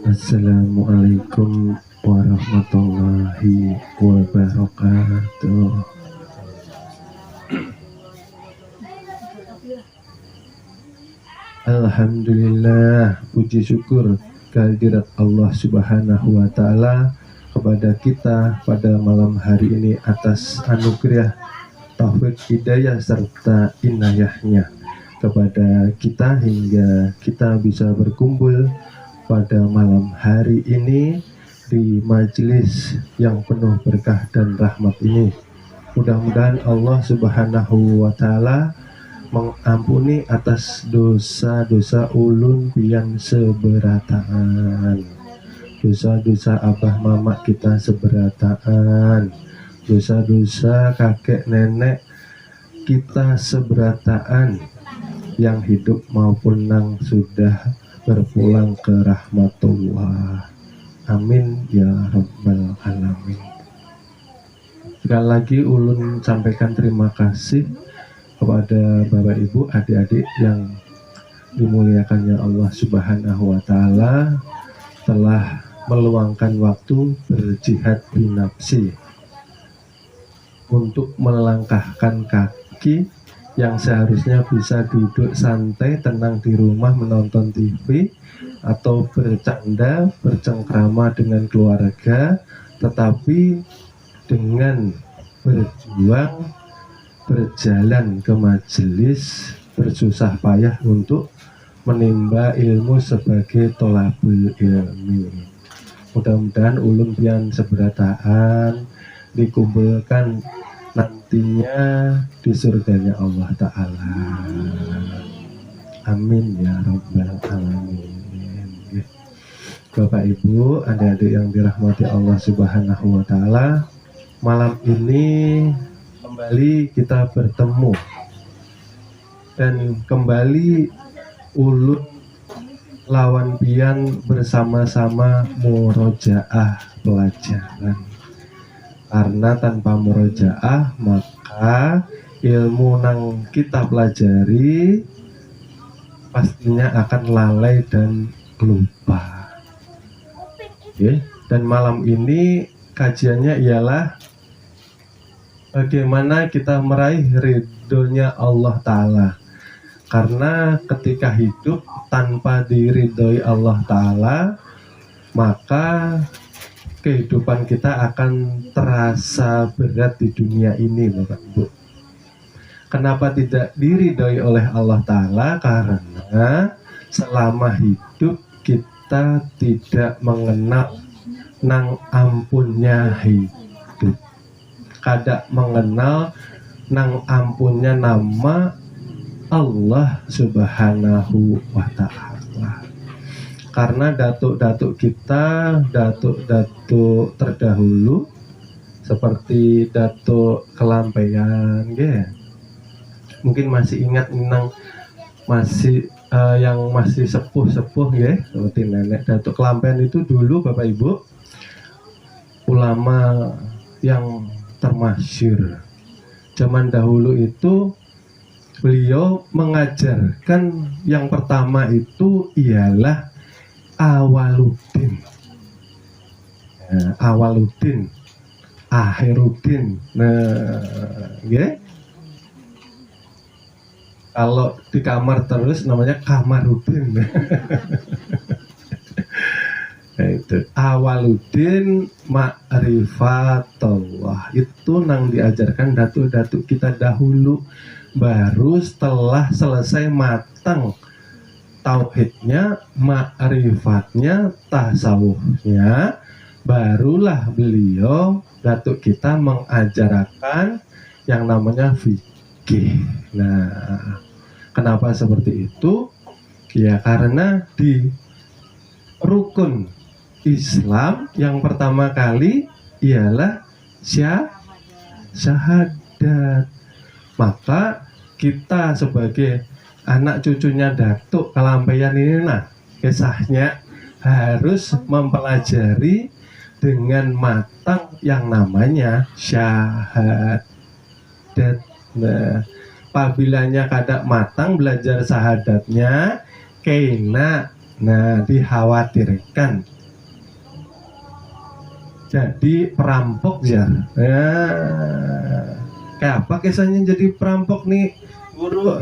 Assalamualaikum warahmatullahi wabarakatuh. Alhamdulillah, puji syukur kehadirat Allah Subhanahu wa Ta'ala kepada kita pada malam hari ini atas anugerah taufik hidayah serta inayahnya kepada kita hingga kita bisa berkumpul pada malam hari ini di majelis yang penuh berkah dan rahmat ini. Mudah-mudahan Allah Subhanahu wa Ta'ala mengampuni atas dosa-dosa ulun pian seberataan, dosa-dosa abah mama kita seberataan, dosa-dosa kakek nenek kita seberataan yang hidup maupun yang sudah berpulang ke rahmatullah. Amin ya rabbal alamin. Sekali lagi ulun sampaikan terima kasih kepada Bapak Ibu, adik-adik yang dimuliakannya Allah Subhanahu wa Ta'ala telah meluangkan waktu berjihad binafsi untuk melangkahkan kaki yang seharusnya bisa duduk santai tenang di rumah menonton TV atau bercanda bercengkrama dengan keluarga, tetapi dengan berjuang berjalan ke majelis bersusah payah untuk menimba ilmu sebagai tolabul ilmi. Mudah-mudahan ulun pian seberataan dikumpulkan nantinya di surganya Allah Ta'ala. Amin ya rabbal alamin. Bapak Ibu, adik-adik yang dirahmati Allah Subhanahu wa Ta'ala, malam ini kembali kita bertemu dan kembali ulun lawan pian bersama-sama murojaah pelajaran, karena tanpa murojaah maka ilmu nang kita pelajari pastinya akan lalai dan lupa. Dan malam ini kajiannya ialah bagaimana kita meraih ridhonya Allah Ta'ala. Karena ketika hidup tanpa diridhoi Allah Ta'ala, maka kehidupan kita akan terasa berat di dunia ini, Bapak Ibu. Kenapa tidak diridhoi oleh Allah Ta'ala? Karena selama hidup kita tidak mengenal nang ampunnya hidup, kada mengenal nang ampunnya nama Allah Subhanahu wa Ta'ala. Karena datuk-datuk kita, datuk-datuk terdahulu seperti datuk Kelampean, mungkin masih ingat nang masih yang masih sepuh-sepuh, seperti nenek datuk Kelampean itu dulu Bapak Ibu ulama yang termasyhur. Zaman dahulu itu beliau mengajarkan yang pertama itu ialah Awaluddin, Awaluddin, Akhiruddin. Kalau di kamar terus namanya Kamaruddin. Itu Awaluddin ma'rifatullah, itu nang diajarkan datuk-datuk kita dahulu. Baru setelah selesai matang tauhidnya, ma'rifatnya, tasawufnya, barulah beliau datuk kita mengajarkan yang namanya fikih. Nah, kenapa seperti itu? Ya karena di rukun Islam yang pertama kali ialah syahadat. Maka kita sebagai anak cucunya Datuk Kelampean ini, kisahnya harus mempelajari dengan matang yang namanya syahadat. Nah, apabila kada matang belajar syahadatnya, kena Nah, dikhawatirkan jadi perampok ya. Kayak apa kisahnya jadi perampok nih guru?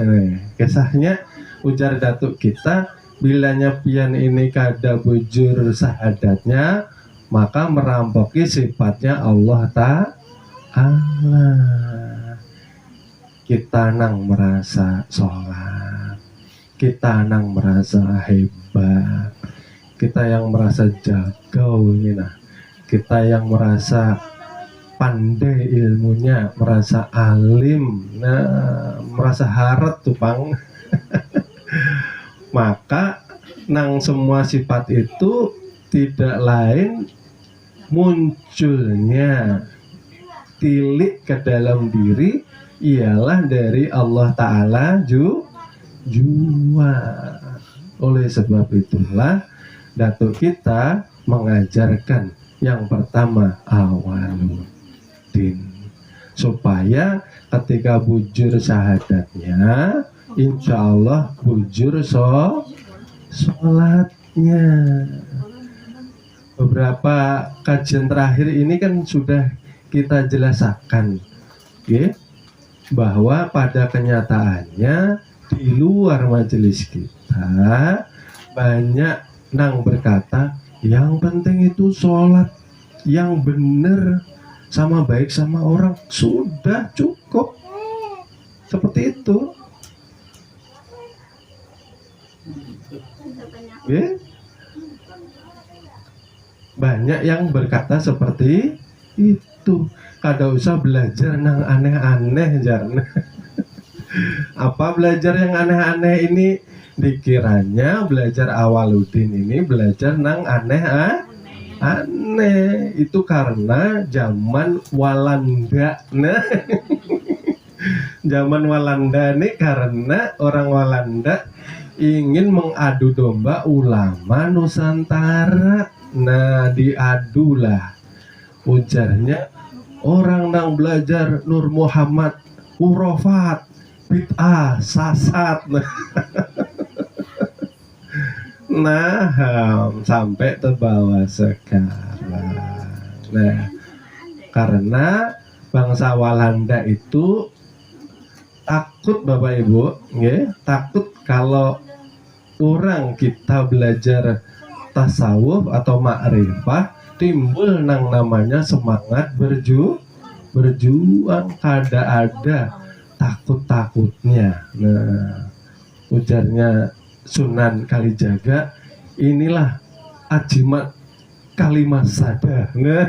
Kisahnya ujar datuk kita, bilanya pian ini kada bujur sahadatnya, maka merampoki sifatnya Allah Ta'ala. Kita nang merasa sholat, kita nang merasa hebat, kita yang merasa jago ini nah, kita yang merasa pandai ilmunya, merasa alim, nah merasa harat tuh pang. Maka nang semua sifat itu tidak lain munculnya tilik ke dalam diri ialah dari Allah Ta'ala jua. Oleh sebab itulah datuk kita mengajarkan yang pertama awaludin, supaya ketika bujur syahadatnya insya Allah bujur sholatnya. Beberapa kajian terakhir ini kan sudah kita jelaskan ya, bahwa pada kenyataannya di luar majelis kita banyak nang berkata yang penting itu sholat yang benar sama baik sama orang sudah cukup, seperti itu ya. Banyak yang berkata seperti itu, kada usah belajar nang aneh-aneh jarna. Apa belajar yang aneh-aneh ini? Dikiranya belajar awaludin ini belajar nang aneh itu karena zaman Walanda. Nah, zaman Walanda ini karena orang Walanda ingin mengadu domba ulama Nusantara. Nah, diadulah ujarnya orang nang belajar Nur Muhammad urofat bid'ah sasat. Nah, sampai terbawa sekarang. Nah, karena bangsa Walanda itu takut Bapak Ibu, ya, takut kalau orang kita belajar tasawuf atau ma'rifah timbul nang namanya semangat berjuang, kada ada takut-takutnya. Nah, ujarnya Sunan Kalijaga, inilah ajimat kalimat sada. Nah,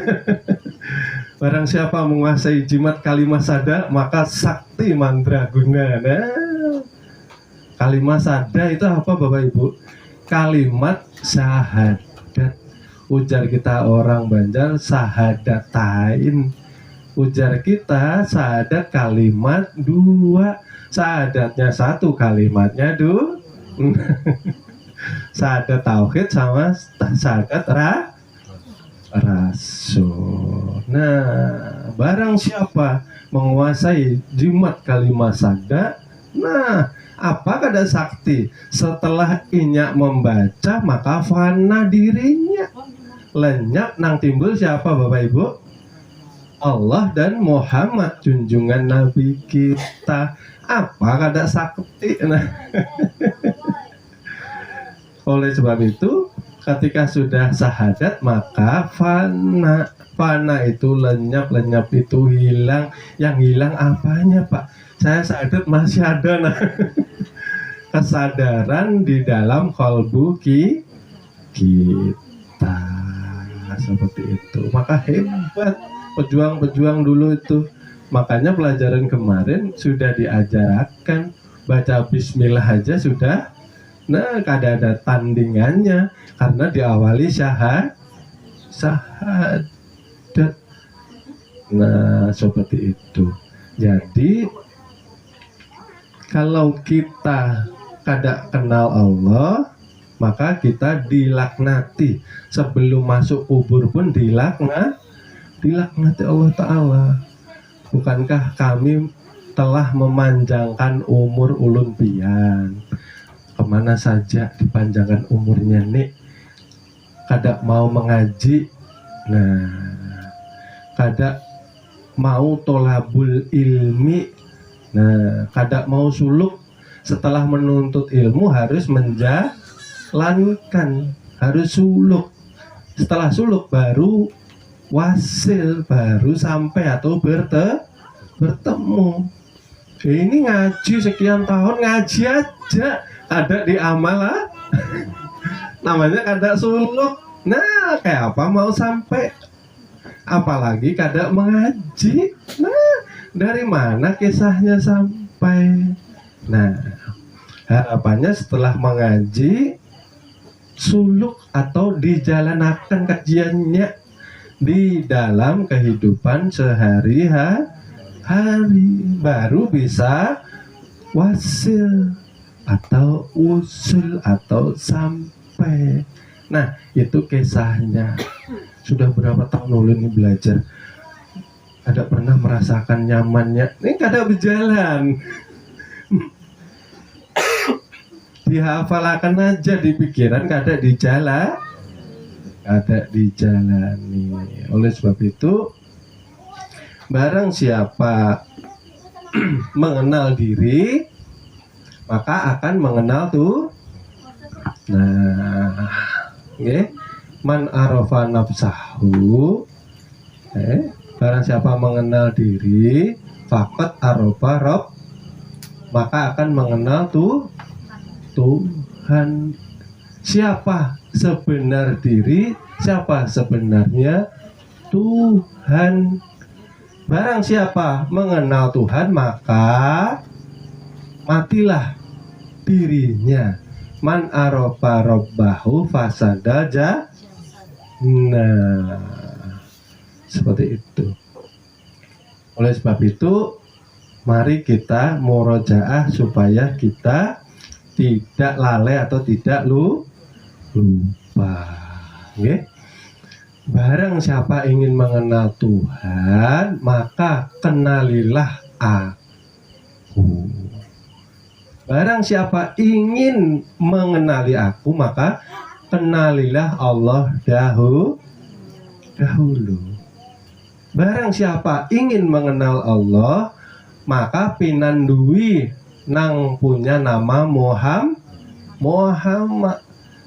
barang siapa menguasai jimat kalimat sada maka sakti mandraguna. Nah, kalimat sada itu apa Bapak Ibu? Kalimat syahadat. Ujar kita orang Banjar sahadatain. Ujar kita syahadat kalimat dua. Syahadatnya satu, kalimatnya dua. Syahadat tauhid sama syahadat rasul. Nah, barang siapa menguasai jimat kalimat sada, nah apa kada sakti setelah inyak membaca maka fana dirinya, lenyap nang timbul siapa Bapak Ibu? Allah dan Muhammad junjungan Nabi kita. Apa kada sakti? Nah, oleh sebab itu ketika sudah syahadat maka fana. Fana itu lenyap, lenyap itu hilang. Yang hilang apanya Pak? Saya syahadat masih ada. Nah, kesadaran di dalam kalbu kita seperti itu. Maka hebat pejuang-pejuang dulu itu. Makanya pelajaran kemarin sudah diajarkan baca bismillah aja sudah. Nah, kada ada tandingannya karena diawali syahadat. Nah, seperti itu. Jadi kalau kita kada kenal Allah, maka kita dilaknati. Sebelum masuk kubur pun dilaknati Allah Ta'ala. Bukankah kami telah memanjangkan umur ulun pian? kemana saja dipanjangkan umurnya nih, kada mau mengaji, nah kada mau tolabul ilmi, nah kada mau suluk. Setelah menuntut ilmu harus menjalankan, harus suluk. Setelah suluk baru wasil, baru sampai atau bertemu. Ini ngaji sekian tahun, ngaji aja ada di amal lah. Namanya kada suluk. Nah kayak apa mau sampai, apalagi kada mengaji. Nah dari mana kisahnya sampai? Nah harapannya setelah mengaji suluk atau dijalankan kajiannya di dalam kehidupan sehari-hari, baru bisa wasil atau usul atau sampai. Nah itu kisahnya. Sudah berapa tahun ulun ini belajar, ada pernah merasakan nyamannya ini kada berjalan. Dihafalakan aja di pikiran, kada dijalan, kada dijalani. Oleh sebab itu, barang siapa mengenal diri, maka akan mengenal tuh. Nah, okay. Man arafa nafsahu, barang siapa mengenal diri, faqad arafa rabb, maka akan mengenal tuh Tuhan. Siapa sebenar diri, siapa sebenarnya Tuhan. Barang siapa mengenal Tuhan, maka matilah dirinya. Man arafa rabbahu fasadaja. Nah seperti itu. Oleh sebab itu, mari kita murojaah supaya kita tidak lalai atau tidak lupa. Okay? Barang siapa ingin mengenal Tuhan, maka kenalilah aku. Barang siapa ingin mengenali aku, maka kenalilah Allah dahulu. Barang siapa ingin mengenal Allah, maka pinandui nang punya nama Muhammad,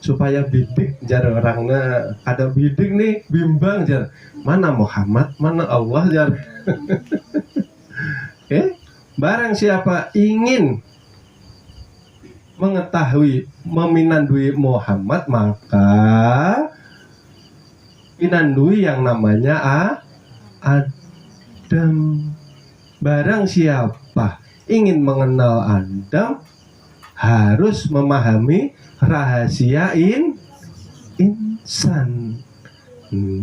supaya bidik jar orangnya. Ada bidik nih bimbang jar, mana Muhammad, mana Allah jar. Okay? Barang siapa ingin mengetahui, meminandui Muhammad, maka pinandui yang namanya Adam. Barang siapa ingin mengenal Adam, harus memahami rahasia insan.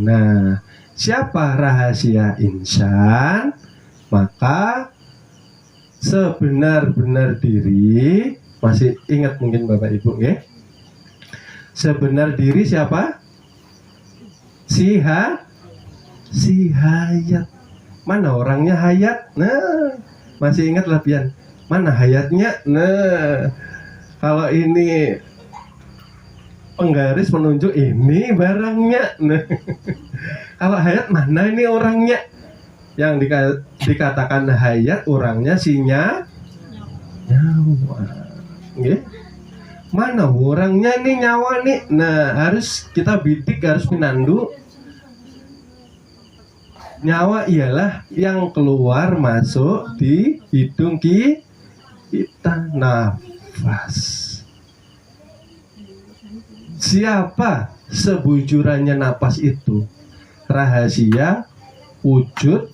Nah, siapa rahasia insan? Maka sebenar-benar diri. Masih ingat mungkin Bapak Ibu ya? Sebenar diri siapa? Si Hayat. Mana orangnya Hayat? Nah, masih ingat lah pian. Mana Hayatnya? Nah, kalau ini penggaris penunjuk, ini barangnya. Nah, kalau Hayat mana ini orangnya? Yang dikatakan Hayat, orangnya sinya nyawa. Okay. Mana orangnya nih, nyawa nih. Nah harus kita bidik, harus pinandu. Nyawa ialah yang keluar masuk di hidung kita, nafas. Siapa sebujurannya nafas itu? Rahasia wujud,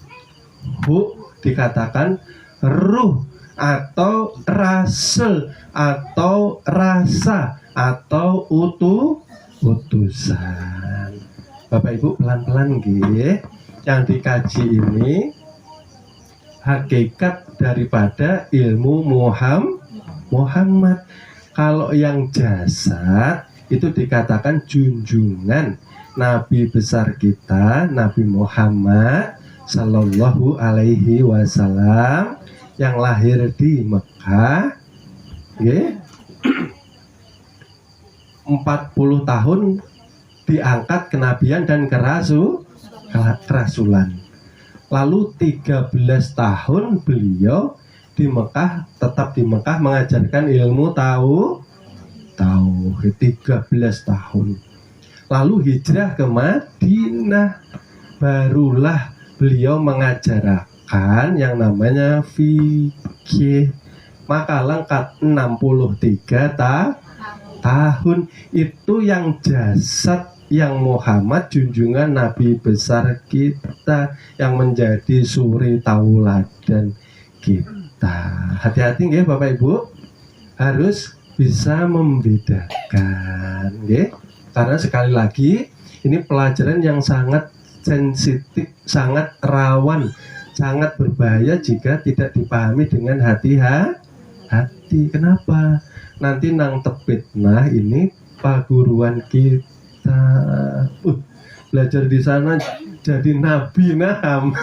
dikatakan ruh atau rasul atau rasa atau utusan. Bapak Ibu pelan-pelan nggih. Yang dikaji ini hakikat daripada ilmu Muhammad. Kalau yang jasad itu dikatakan junjungan Nabi besar kita, Nabi Muhammad Sallallahu Alaihi Wasallam, yang lahir di Mekah, okay? 40 tahun diangkat kenabian dan kerasulan. Lalu 13 tahun beliau di Mekah, tetap di Mekah mengajarkan ilmu tauhid 13 tahun. Lalu hijrah ke Madinah, barulah beliau mengajarkan yang namanya fikih. Maka lengkap 63 tahun. Itu yang jasad yang Muhammad, junjungan Nabi besar kita, yang menjadi suri tauladan kita. Hati-hati nggih Bapak Ibu, harus bisa membedakan nggih. Karena sekali lagi ini pelajaran yang sangat sensitif, sangat rawan, sangat berbahaya jika tidak dipahami dengan hati-hati. Kenapa? Nanti nang tepit. Nah, ini paguruan kita. Belajar di sana jadi nabi naham.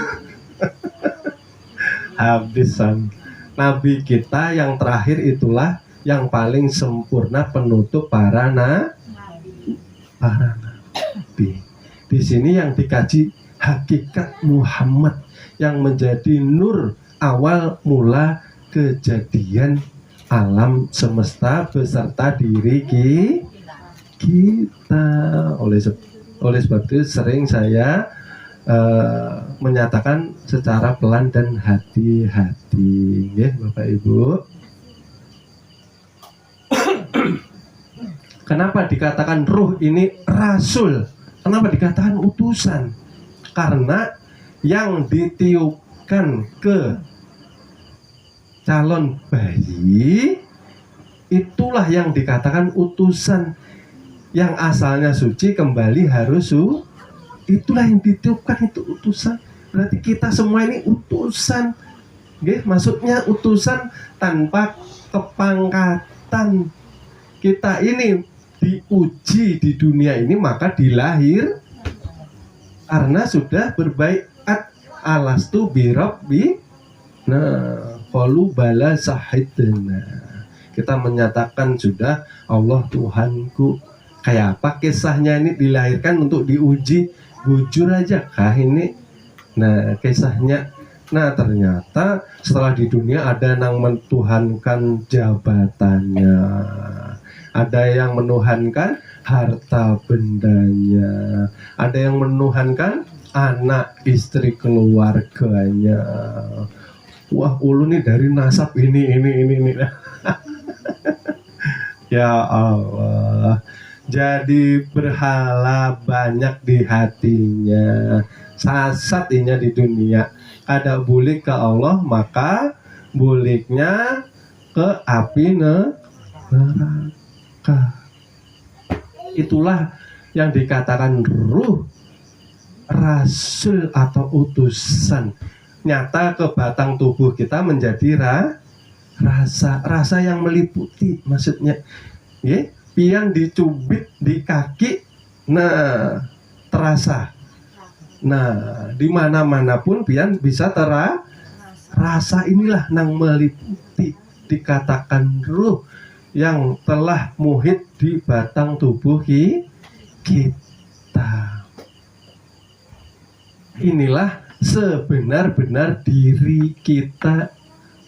Habisan. Nabi kita yang terakhir itulah yang paling sempurna penutup para nabi. Di sini yang dikaji hakikat Muhammad yang menjadi nur awal mula kejadian alam semesta beserta diri kita. Oleh sebab itu sering saya menyatakan secara pelan dan hati-hati, ya Bapak Ibu. Kenapa dikatakan ruh ini rasul? Kenapa dikatakan utusan? Karena yang ditiupkan ke calon bayi itulah yang dikatakan utusan. Yang asalnya suci kembali harus itulah yang ditiupkan, itu utusan. Berarti kita semua ini utusan. Maksudnya utusan tanpa kepangkatan. Kita ini diuji di dunia ini, maka dilahir karena sudah berbaiat alastu birabbi. Nah, qalu bala sahidna. Kita menyatakan sudah Allah Tuhanku. Kayak apa kisahnya ini dilahirkan untuk diuji? Bujur aja kah ini? Nah, kisahnya. Nah, ternyata setelah di dunia ada yang mentuhankan jabatannya, ada yang menuhankan harta bendanya, ada yang menuhankan anak istri keluarganya. Wah, ulu nih dari nasab ini. Ya Allah. Jadi berhala banyak di hatinya, sasatnya di dunia. Ada bulik ke Allah, maka buliknya ke api neraka. Itulah yang dikatakan ruh, rasul atau utusan. Nyata ke batang tubuh kita menjadi rasa yang meliputi, maksudnya. Pian dicubit di kaki, nah terasa. Nah, di mana-mana pun pian bisa rasa, inilah nang meliputi, dikatakan ruh yang telah muhit di batang tubuh kita. Inilah sebenar-benar diri kita,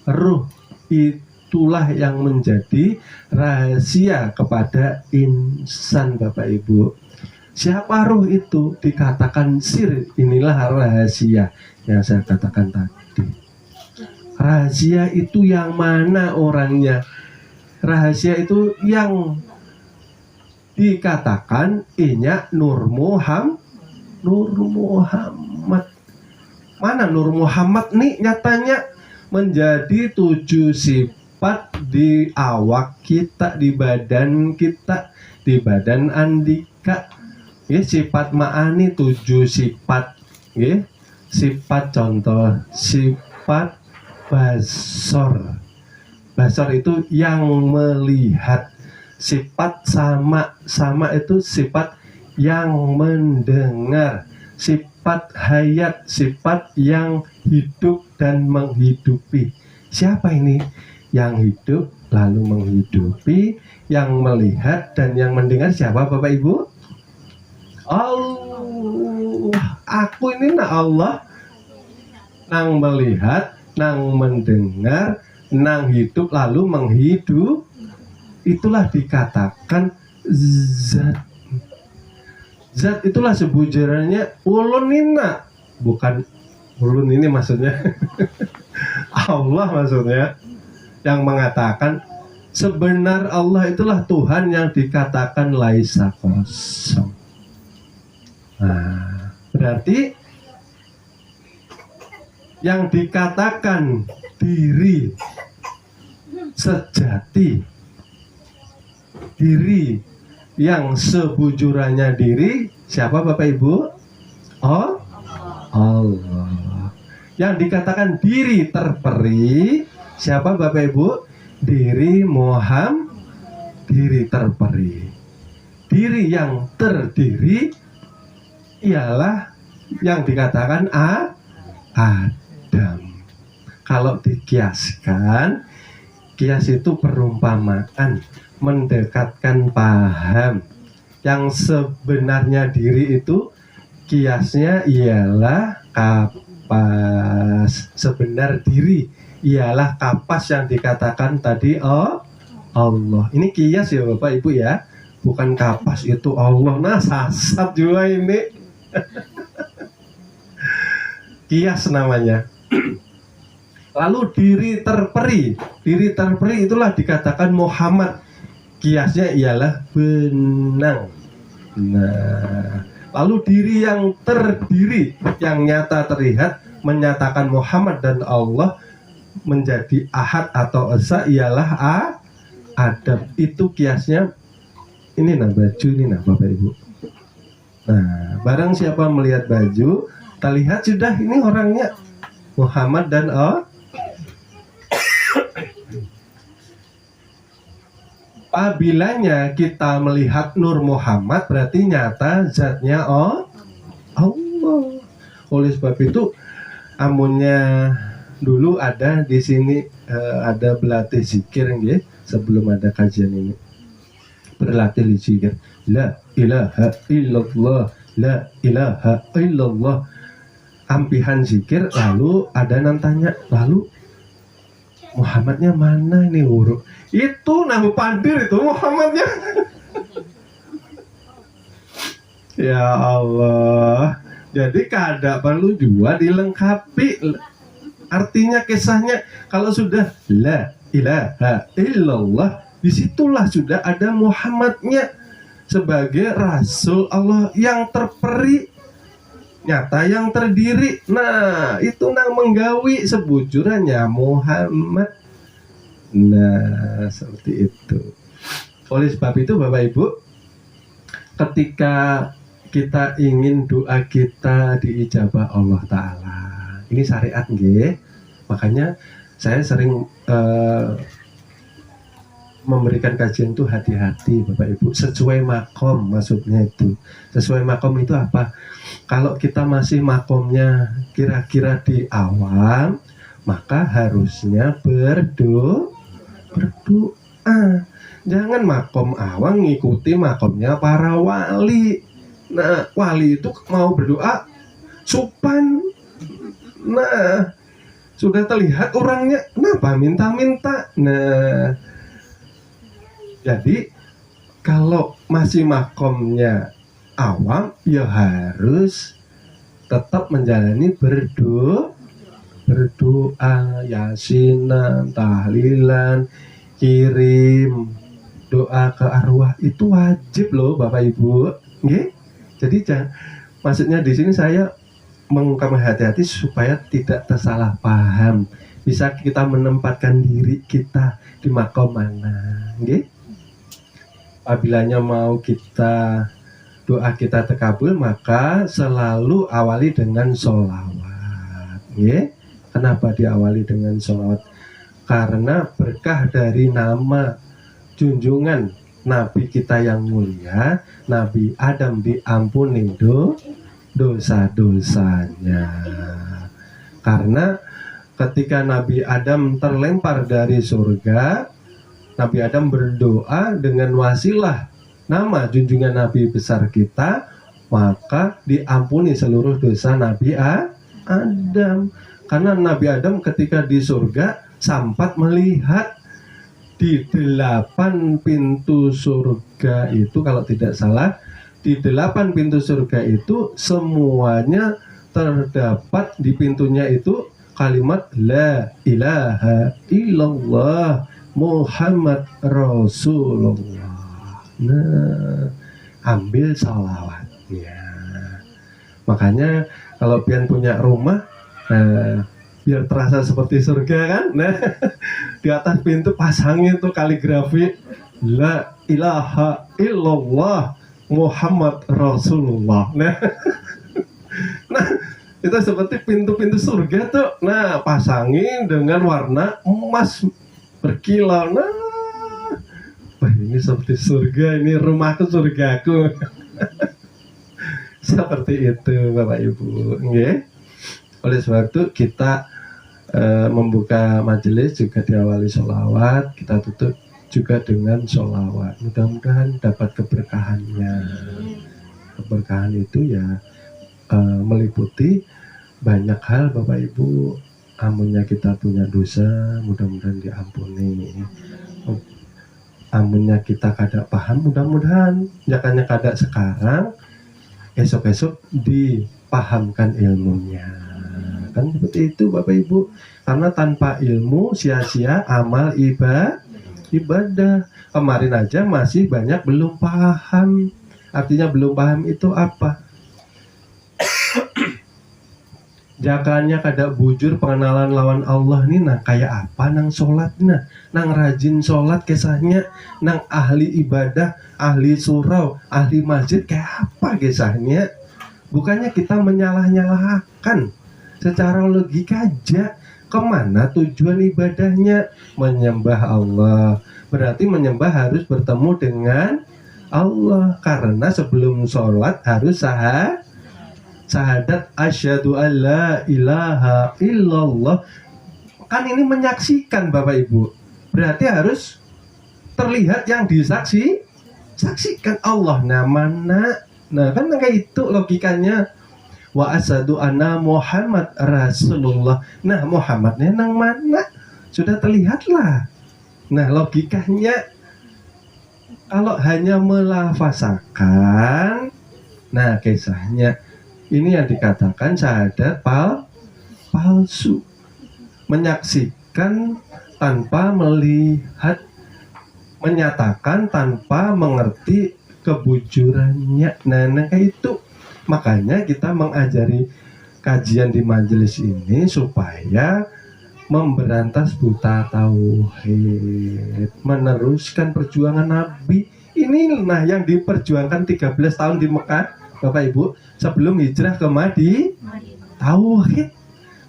ruh itulah yang menjadi rahasia kepada insan, Bapak Ibu. Siapa ruh itu? Dikatakan sir, inilah rahasia yang saya katakan tadi. Rahasia itu yang mana orangnya? Rahasia itu yang dikatakan inya Nur Muhammad. Mana Nur Muhammad nih? Nyatanya menjadi 7 sifat di awak kita, di badan kita, di badan Andika. Sifat ma'ani 7 sifat. Sifat contoh, sifat basor. Basor itu yang melihat. Sifat sama itu sifat yang mendengar. Sifat hayat, sifat yang hidup dan menghidupi. Siapa ini? Yang hidup lalu menghidupi, yang melihat dan yang mendengar siapa Bapak Ibu? Allah. Aku ini Allah nang melihat, nang mendengar, nang hidup lalu menghidup. Itulah dikatakan zat. Zat itulah sebujarannya ulun nina, bukan ulun ini maksudnya. Allah maksudnya, yang mengatakan sebenar Allah itulah Tuhan yang dikatakan laisa kosong. Nah, berarti yang dikatakan diri sejati, diri yang sebujurannya diri, siapa Bapak Ibu? Oh, Allah. Yang dikatakan diri terperi, siapa Bapak Ibu? Diri Muhammad, diri terperi. Diri yang terdiri ialah yang dikatakan Adam. Kalau dikiaskan, kias itu perumpamaan, mendekatkan paham. Yang sebenarnya diri itu kiasnya ialah kapas. Sebenar diri ialah kapas yang dikatakan tadi Allah. Ini kias ya Bapak Ibu ya, bukan kapas itu Allah. Nah, sasat juga ini. Kias namanya. Lalu diri terperi itulah dikatakan Muhammad. Kiasnya ialah benang. Nah, lalu diri yang terdiri, yang nyata terlihat, menyatakan Muhammad dan Allah menjadi ahad atau esa ialah Adam. Itu kiasnya. Ini nah baju ini nah Bapak Ibu. Nah, barang siapa melihat baju, kita lihat sudah ini orangnya Muhammad dan Abilanya kita melihat Nur Muhammad berarti nyata zatnya Allah. Oleh sebab itu amunnya dulu ada di sini ada berlatih zikir nggih, sebelum ada kajian ini. Berlatih zikir. La ilaha illallah, la ilaha illallah. Ampihan zikir, lalu ada nantanya, lalu Muhammadnya mana ini huruf? Itu nama pandir itu Muhammadnya. Ya Allah. Jadi kada perlu juga dilengkapi. Artinya kisahnya kalau sudah la ilaha illallah, disitulah sudah ada Muhammadnya sebagai Rasul Allah yang terperi, nyata yang terdiri. Nah, itu nang menggawi sebujurannya Muhammad. Nah, seperti itu. Oleh sebab itu Bapak Ibu, ketika kita ingin doa kita diijabah Allah Ta'ala, ini syariat nggih. Makanya saya sering memberikan kajian itu hati-hati Bapak Ibu, sesuai makom. Maksudnya itu sesuai makom itu apa? Kalau kita masih makomnya kira-kira di awam, maka harusnya berdoa. Jangan makom awam ngikuti makomnya para wali. Nah, wali itu mau berdoa supan. Nah, sudah terlihat orangnya kenapa minta-minta. Nah, jadi kalau masih makomnya awam, ya harus tetap menjalani berdoa, yasinan, tahlilan, kirim doa ke arwah, itu wajib loh Bapak Ibu. Nggih? Jadi maksudnya di sini saya mengungkapkan hati-hati supaya tidak tersalah paham. Bisa kita menempatkan diri kita di makom mana, nggih? Abilanya mau kita doa kita terkabul, maka selalu awali dengan sholawat. Ya? Kenapa diawali dengan sholawat? Karena berkah dari nama junjungan Nabi kita yang mulia, Nabi Adam, diampuni dosa-dosanya. Karena ketika Nabi Adam terlempar dari surga, Nabi Adam berdoa dengan wasilah nama junjungan Nabi besar kita, maka diampuni seluruh dosa Nabi Adam. Karena Nabi Adam ketika di surga sempat melihat di 8 pintu surga itu, kalau tidak salah, di 8 pintu surga itu semuanya terdapat di pintunya itu kalimat la ilaha illallah Muhammad Rasulullah. Nah, ambil sholawatnya. Makanya kalau pian punya rumah, biar terasa seperti surga kan, nah di atas pintu pasangin tuh kaligrafi la ilaha illallah Muhammad Rasulullah. Nah itu seperti pintu-pintu surga tuh, nah pasangin dengan warna emas berkilau. Nah, wah ini seperti surga, ini rumahku surgaku. Seperti itu Bapak Ibu, okay? Oleh sebab itu kita membuka majelis juga diawali sholawat, kita tutup juga dengan sholawat. Mudah-mudahan dapat keberkahannya. Keberkahan itu ya meliputi banyak hal Bapak Ibu. Amunnya kita punya dosa, mudah-mudahan diampuni. Amunnya kita kada paham, mudah-mudahan jangannya kada sekarang, esok-esok dipahamkan ilmunya. Kan seperti itu Bapak Ibu. Karena tanpa ilmu sia-sia amal ibadah. Kemarin aja masih banyak belum paham. Artinya belum paham itu apa? Jakanya kada bujur pengenalan lawan Allah nih, nang kayak apa nang sholat, nang rajin sholat kisahnya, nang ahli ibadah, ahli surau, ahli masjid kayak apa kisahnya. Bukannya kita menyalah-nyalahkan, secara logika aja kemana tujuan ibadahnya, menyembah Allah. Berarti menyembah harus bertemu dengan Allah, karena sebelum sholat harus syahadat asyhadu alla ilaha illallah. Kan ini menyaksikan Bapak Ibu, berarti harus terlihat yang saksikan Allah namanya. Nah kan kayak itu logikanya. Wa asyhadu anna Muhammad Rasulullah. Nah Muhammadnya nang mana? Sudah terlihat lah. Nah logikanya kalau hanya melafazakan, nah kisahnya ini yang dikatakan syahadat palsu, menyaksikan tanpa melihat, menyatakan tanpa mengerti kebujurannya. Nah kayak itu. Makanya kita mengajari kajian di majelis ini supaya memberantas buta tauhid, meneruskan perjuangan Nabi. Ini nah yang diperjuangkan 13 tahun di Mekah Bapak Ibu, sebelum hijrah ke tauhid.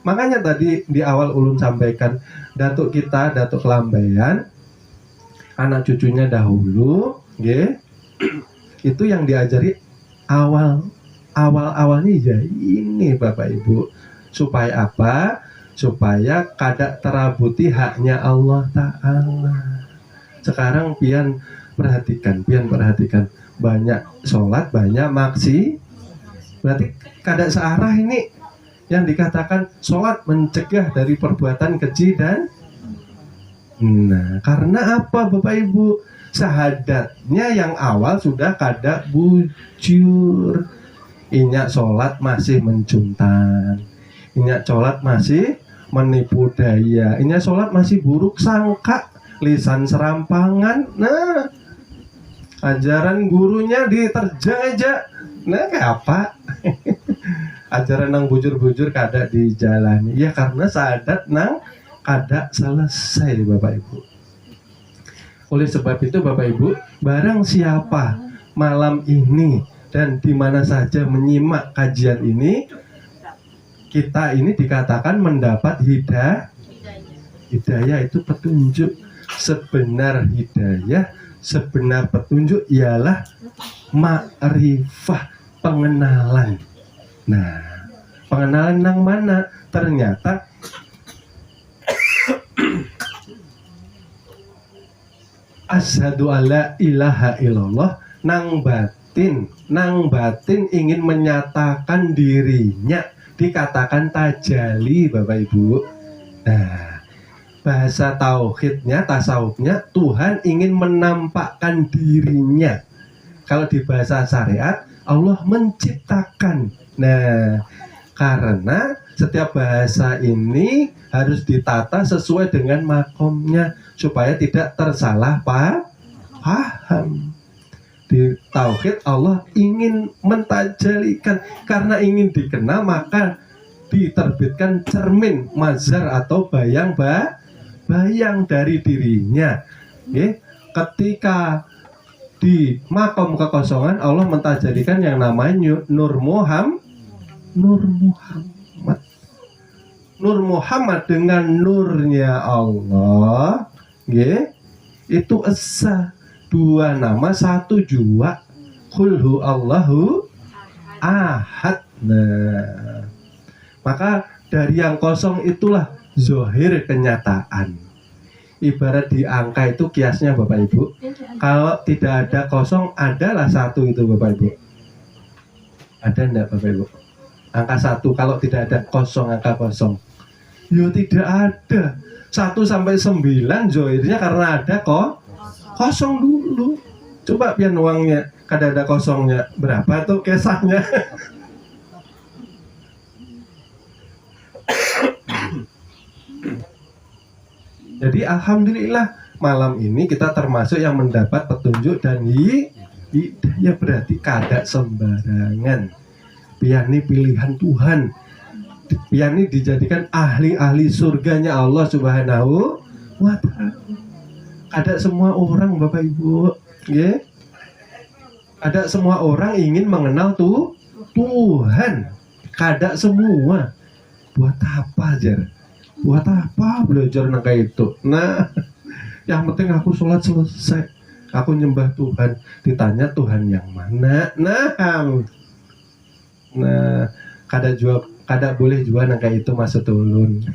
Makanya tadi di awal ulun sampaikan, datuk kita, datuk Kelambayan, anak cucunya dahulu, itu yang diajari awalnya ya ini Bapak Ibu. Supaya apa? Supaya kada terabuti haknya Allah Ta'ala. Sekarang pian perhatikan, banyak sholat, banyak maksi, berarti kada searah ini. Yang dikatakan sholat mencegah dari perbuatan keji dan nah karena apa Bapak Ibu? Syahadatnya yang awal sudah kada bujur. Inyak sholat masih mencuntan, inyak sholat masih menipu daya, inyak sholat masih buruk sangka, lisan serampangan. Nah ajaran gurunya diterjang aja. Nah kayak apa? Ajaran nang bujur-bujur kada dijalani. Ya karena syahadat nang kada selesai Bapak Ibu. Oleh sebab itu Bapak Ibu, barang siapa malam ini dan di mana saja menyimak kajian ini, kita ini dikatakan mendapat hidayah itu petunjuk. Sebenar hidayah, sebenar petunjuk ialah ma'rifah, pengenalan. Nah, pengenalan yang mana? Ternyata asyhadu alla ilaha illallah, nang batin ingin menyatakan dirinya, dikatakan tajali Bapak Ibu. Nah, bahasa tauhidnya, tasawufnya, Tuhan ingin menampakkan dirinya. Kalau di bahasa syariat, Allah menciptakan. Nah, karena setiap bahasa ini harus ditata sesuai dengan makomnya supaya tidak tersalah paham. Di tauhid Allah ingin mentajalikan, karena ingin dikenal maka diterbitkan cermin mazhar atau bayang dari dirinya. Ketika di makom kekosongan Allah mentajalikan yang namanya Nur Muhammad dengan nurnya Allah, itu esa, dua nama satu jua, kulhu Allahu ahad. Nah, maka dari yang kosong itulah zohir kenyataan. Ibarat di angka itu kiasnya Bapak Ibu, kalau tidak ada kosong adalah satu itu Bapak Ibu. Ada enggak Bapak Ibu? Angka satu kalau tidak ada kosong, angka kosong. Ya tidak ada. 1 sampai 9 zohirnya karena ada kosong dulu. Coba pian uangnya kada ada kosongnya, berapa tuh kesahnya? Jadi alhamdulillah malam ini kita termasuk yang mendapat petunjuk dan hidayah, berarti kada sembarangan. Piani pilihan Tuhan. Piani dijadikan ahli-ahli surganya Allah Subhanahu wa ta'ala. Ada semua orang Bapak Ibu, ada semua orang ingin mengenal Tuhan. Kada semua. Buat apa Jar? Buat apa belajar nangka itu? Nah, yang penting aku sholat selesai, aku nyembah Tuhan. Ditanya Tuhan yang mana? Nah, kada boleh juga nangka itu masuk tulun.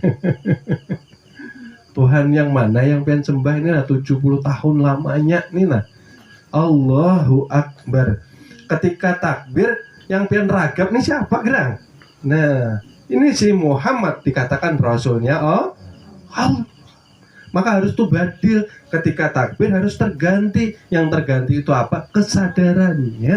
Tuhan yang mana yang pengen sembah ini lah 70 tahun lamanya nih nah. Allahu Akbar. Ketika takbir yang pengen ragap nih siapa gerang? Nah, ini si Muhammad dikatakan rasulnya Allah. Maka harus tuh badil, ketika takbir harus terganti. Yang terganti itu apa? Kesadarannya.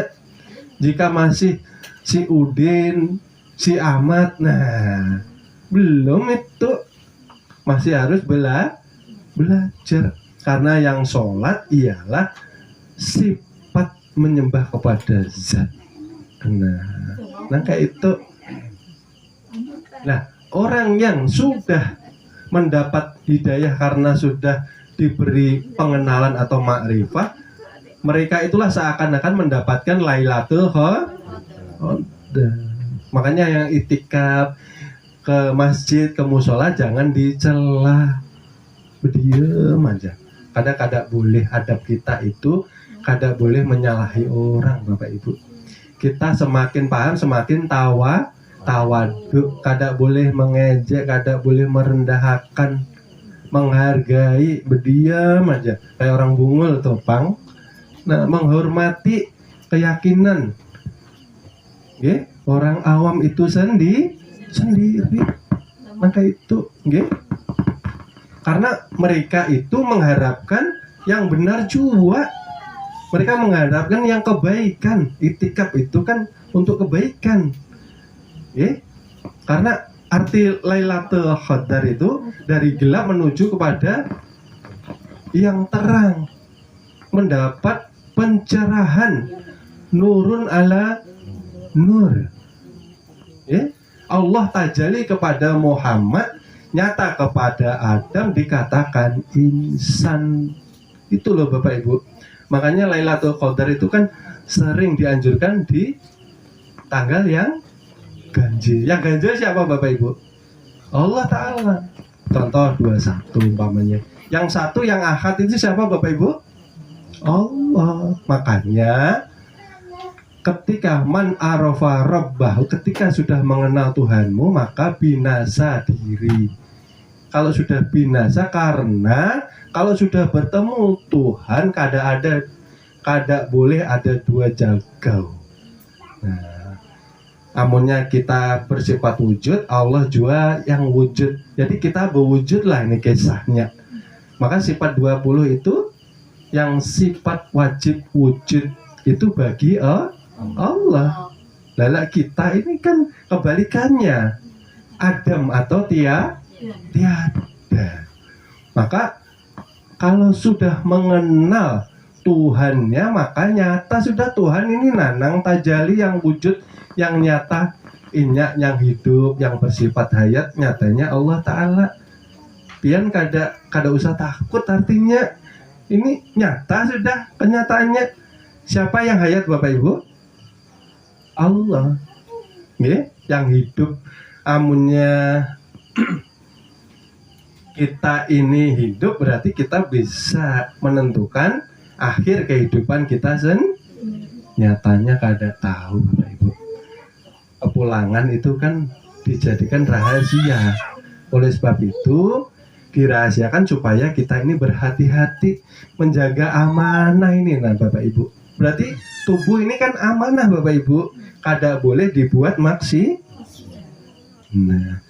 Jika masih si Udin, si Ahmad, nah belum itu, masih harus belajar. Karena yang sholat ialah sifat menyembah kepada zat. Nah kayak itu. Nah, orang yang sudah mendapat hidayah karena sudah diberi pengenalan atau makrifah, mereka itulah seakan-akan mendapatkan Lailatul Qadar. Makanya yang itikaf ke masjid, ke musola jangan dicela, berdiam aja. Kadang-kadang boleh, adab kita itu kadang boleh menyalahi orang Bapak Ibu. Kita semakin paham semakin tawaduk, kada boleh mengejek, kada boleh merendahkan, menghargai, berdiam aja kayak orang bungul tuh pang. Nah, menghormati keyakinan orang awam itu sendiri. Maka itu karena mereka itu mengharapkan yang benar juga, mereka mengharapkan yang kebaikan. Itikaf itu kan untuk kebaikan. Karena arti Lailatul Qadar itu dari gelap menuju kepada yang terang, mendapat pencerahan, nurun ala nur. Allah tajali kepada Muhammad, nyata kepada Adam, dikatakan insan. Itu loh Bapak Ibu. Makanya Lailatul Qadar itu kan sering dianjurkan di tanggal yang ganjil. Yang ganjil siapa Bapak Ibu? Allah Ta'ala. Contoh 21 umpamanya. Yang satu yang ahad itu siapa Bapak Ibu? Allah. Makanya ketika man arafa rabbahu, ketika sudah mengenal Tuhanmu, maka binasa diri. kalau sudah binasa, karena kalau sudah bertemu Tuhan kada boleh ada dua jagau. Nah, amunnya kita bersifat wujud, Allah juga yang wujud. Jadi kita berwujud lah, ini kisahnya. Maka sifat 20 itu yang sifat wajib wujud itu bagi Allah. Lala kita ini kan kebalikannya, Adam atau tiada. Maka kalau sudah mengenal Tuhannya, maka nyata sudah Tuhan ini nanang tajali yang wujud, yang nyata, inyak yang hidup, yang bersifat hayat, nyatanya Allah Ta'ala. Pian kada usah takut, artinya ini nyata sudah kenyataannya. Siapa yang hayat Bapak Ibu? Allah, yang hidup. Amunnya kita ini hidup, berarti kita bisa menentukan akhir kehidupan kita nyatanya kada tahu Bapak Ibu. Kepulangan itu kan dijadikan rahasia. Oleh sebab itu dirahasiakan supaya kita ini berhati-hati menjaga amanah ini, nah Bapak Ibu. Berarti tubuh ini kan amanah Bapak Ibu, kada boleh dibuat maksi. Nah,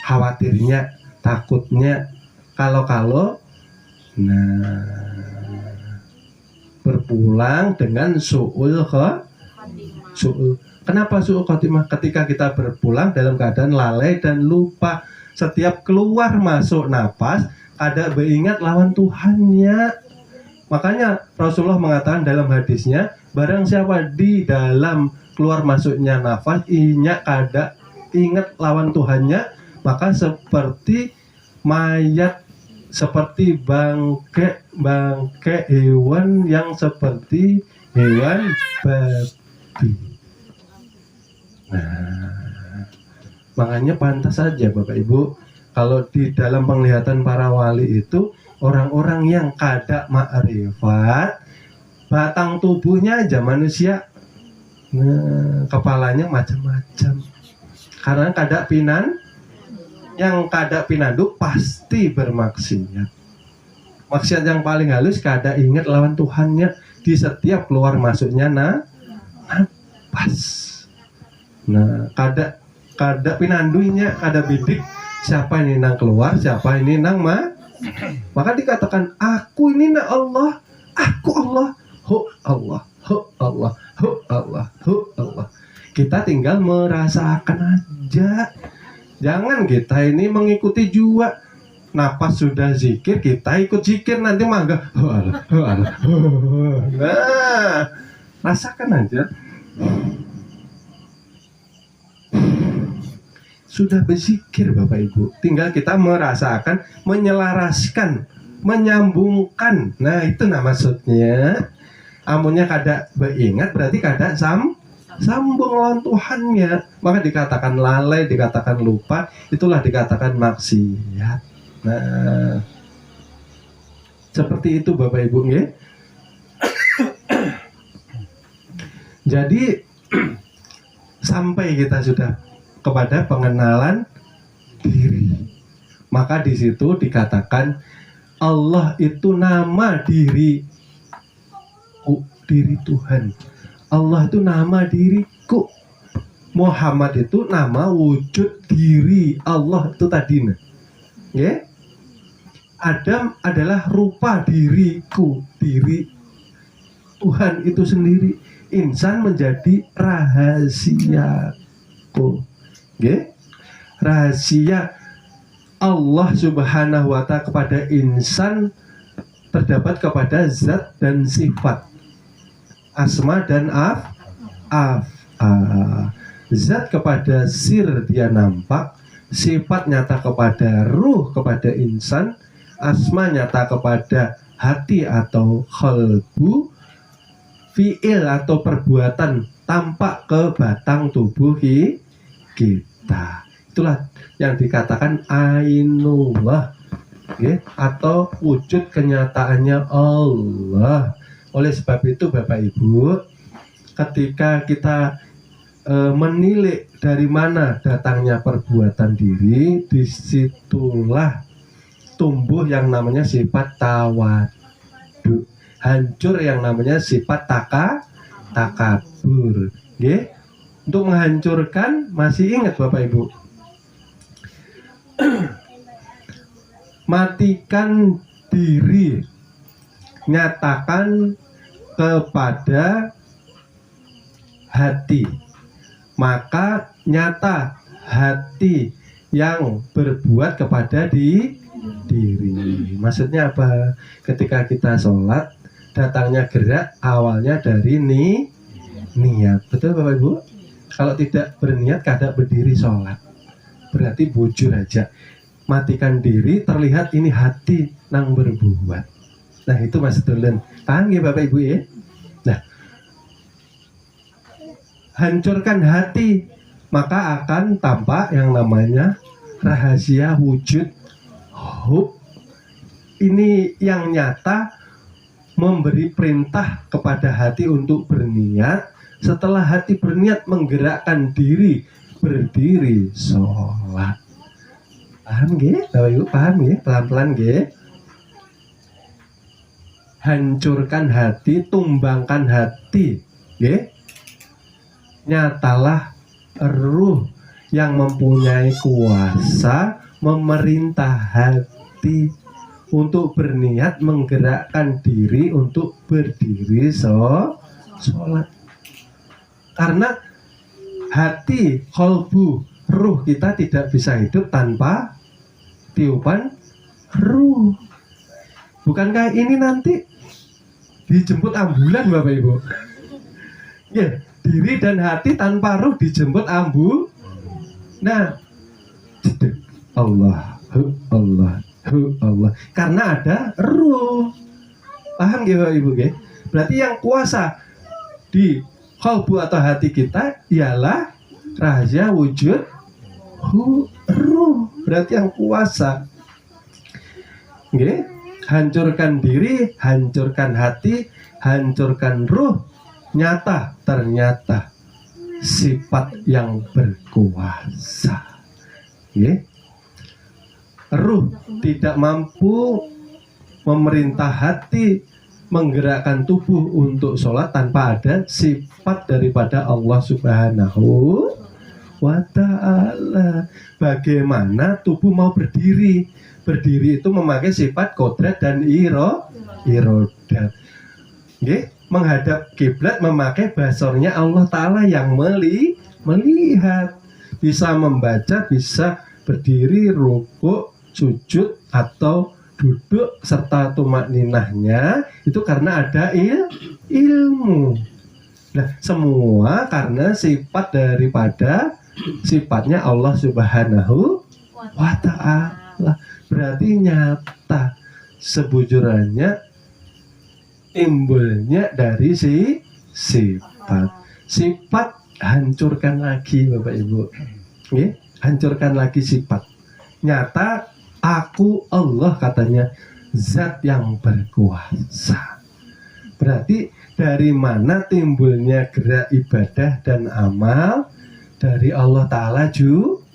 khawatirnya, takutnya kalau berpulang dengan su'ul. Kenapa su'ul khotimah? Ketika kita berpulang dalam keadaan lalai dan lupa, setiap keluar masuk napas ada beringat lawan Tuhannya. Makanya Rasulullah mengatakan dalam hadisnya, barang siapa di dalam keluar masuknya nafas inyak kada ingat lawan Tuhannya, maka seperti mayat, seperti bangke hewan yang seperti hewan babi. Nah, makanya pantas saja Bapak Ibu, kalau di dalam penglihatan para wali itu orang-orang yang kada ma'rifat, batang tubuhnya aja manusia, kepalanya macam-macam. Karena kada yang kada pinanduk pasti bermaksiat. Maksiat yang paling halus kada ingat lawan Tuhannya di setiap keluar masuknya napas. Nah, kada pinanduinya, kada bidik siapa ini nang keluar, siapa ini nang maka dikatakan aku ini na Allah, aku Allah, hu Allah, hu Allah, hu Allah, hu Allah. Kita tinggal merasakan aja. Jangan kita ini mengikuti juga. Napas sudah zikir, kita ikut zikir, nanti mangga. Nah, rasakan aja. Sudah berzikir Bapak Ibu, tinggal kita merasakan, menyelaraskan, menyambungkan. Nah itu maksudnya. Amunnya kada beringat berarti kada sambung lawan Tuhannya, maka dikatakan lalai, dikatakan lupa, itulah dikatakan maksiat. Nah seperti itu Bapak Ibu nggih. Jadi sampai kita sudah kepada pengenalan diri, maka di situ dikatakan Allah itu nama diri Tuhan. Allah itu nama diriku. Muhammad itu nama wujud diri Allah itu tadi. Ya? Adam adalah rupa diriku, diri Tuhan itu sendiri. Insan menjadi rahasiaku. Okay. Rahasia Allah Subhanahu wa Ta'ala kepada insan terdapat kepada zat dan sifat, asma dan zat kepada sir dia nampak, sifat nyata kepada ruh kepada insan, asma nyata kepada hati atau qalbu, fi'il atau perbuatan tampak ke batang tubuh kita. Itulah yang dikatakan ainullah, okay? Atau wujud kenyataannya Allah. Oleh sebab itu Bapak Ibu, ketika kita menilik dari mana datangnya perbuatan diri, disitulah tumbuh yang namanya sifat tawadu, hancur yang namanya sifat takabur. Nggih. Untuk menghancurkan, masih ingat Bapak Ibu? Matikan diri, nyatakan kepada hati, maka nyata hati yang berbuat kepada diri. Maksudnya apa? Ketika kita sholat, datangnya gerak awalnya dari niat. Betul Bapak Ibu? Kalau tidak berniat kadang berdiri sholat, berarti bujur aja. Matikan diri, terlihat ini hati nang berbuat. Nah itu Mas Dolen. Paham ya Bapak Ibu ya? Nah, hancurkan hati, maka akan tampak yang namanya rahasia wujud hub. Ini yang nyata memberi perintah kepada hati untuk berniat. Setelah hati berniat menggerakkan diri, berdiri sholat. Paham nggih? Bapak Ibu paham nggih? Pelan-pelan nggih. Hancurkan hati, tumbangkan hati, nggih. Nyatalah ruh yang mempunyai kuasa memerintah hati untuk berniat menggerakkan diri untuk berdiri sholat. Karena hati, kolbu, ruh kita tidak bisa hidup tanpa tiupan ruh. Bukankah ini nanti dijemput ambulan Bapak Ibu? Ya, diri dan hati tanpa ruh dijemput ambu. Nah, Allah. Karena ada ruh. Paham ya Bapak Ibu? Berarti yang kuasa di kalbu atau hati kita ialah rahasia wujud ruh. Berarti yang kuasa. Hancurkan diri, hancurkan hati, hancurkan ruh. Nyata ternyata sifat yang berkuasa. Ruh tidak mampu memerintah hati, menggerakkan tubuh untuk sholat tanpa ada sifat daripada Allah Subhanahu wa Ta'ala. Bagaimana tubuh mau berdiri? Berdiri itu memakai sifat kodrat dan irodat. Menghadap kiblat memakai basornya Allah Ta'ala yang melihat. Bisa membaca, bisa berdiri, rukuk, sujud, atau duduk serta tumak ninahnya itu karena ada ilmu. Nah, semua karena sifat daripada sifatnya Allah Subhanahu wa Ta'ala. Berarti nyata sebujurannya timbulnya dari sifat. Sifat hancurkan lagi Bapak Ibu. Hancurkan lagi sifat. Nyata aku Allah katanya zat yang berkuasa. Berarti dari mana timbulnya gerak ibadah dan amal? Dari Allah Ta'ala juga.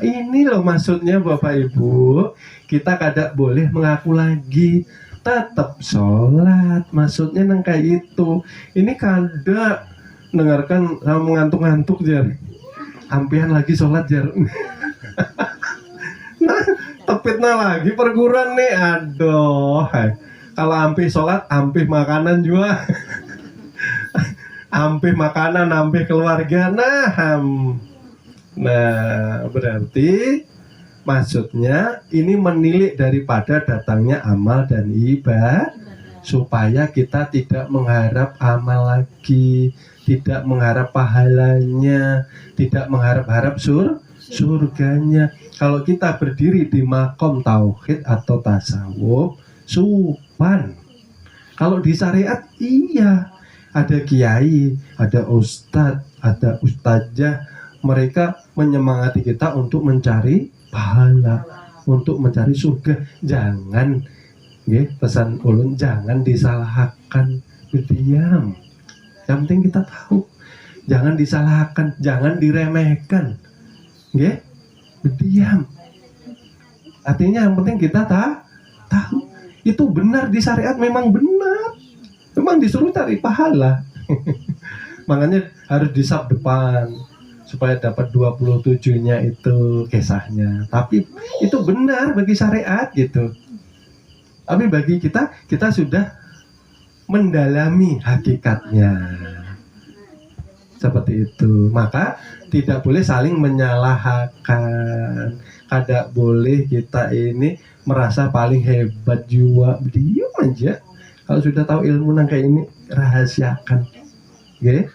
Ini loh maksudnya Bapak Ibu. Kita kadang boleh mengaku lagi tetap sholat. Maksudnya nang kayak itu. Ini kadang dengarkan sama mengantuk-ngantuk jar. Ampian lagi sholat jar. Nah, tepitnya lagi perguruan nih. Aduh. Kalau ampih sholat, ampih makanan juga. Ampih makanan, ampih keluarga. Nah, berarti maksudnya ini menilik daripada datangnya amal dan ibadah, supaya kita tidak mengharap amal lagi, tidak mengharap pahalanya, tidak mengharap-harap surganya. Kalau kita berdiri di makom tauhid atau tasawuf, supan. Kalau di syariat, iya, ada kiai, ada ustadz, ada ustadzah. Mereka menyemangati kita untuk mencari pahala, untuk mencari surga. Jangan, pesan ulun, jangan disalahkan, berdiam. Yang penting kita tahu jangan disalahkan, jangan diremehkan. Nggih, diam. Artinya yang penting kita tahu itu benar di syariat, memang benar. Memang disuruh cari pahala. Makanya harus disab depan supaya dapat 27-nya itu kisahnya. Tapi itu benar bagi syariat gitu. Tapi bagi kita sudah mendalami hakikatnya. Seperti itu. Maka tidak boleh saling menyalahkan. Tidak boleh kita ini merasa paling hebat juga. Diam aja. Kalau sudah tahu ilmu nang kayak ini, rahasiakan. Okay?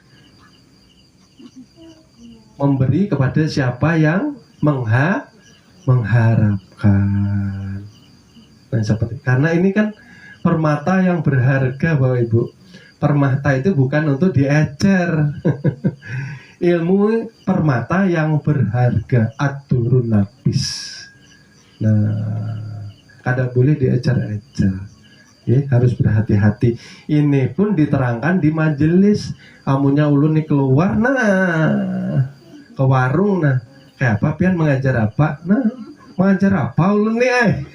Memberi kepada siapa yang mengharapkan. Nah, seperti karena ini kan permata yang berharga, Bapak Ibu. Permata itu bukan untuk diecer. Ilmu permata yang berharga, ad-durun nafis. Nah, kada boleh diecer-ecer. Ya, harus berhati-hati. Ini pun diterangkan di majelis. Amunya ulun nih keluar, nah ke warung, nah kayak apa pian mengajar apa? Nah, mengajar apa ulun nih?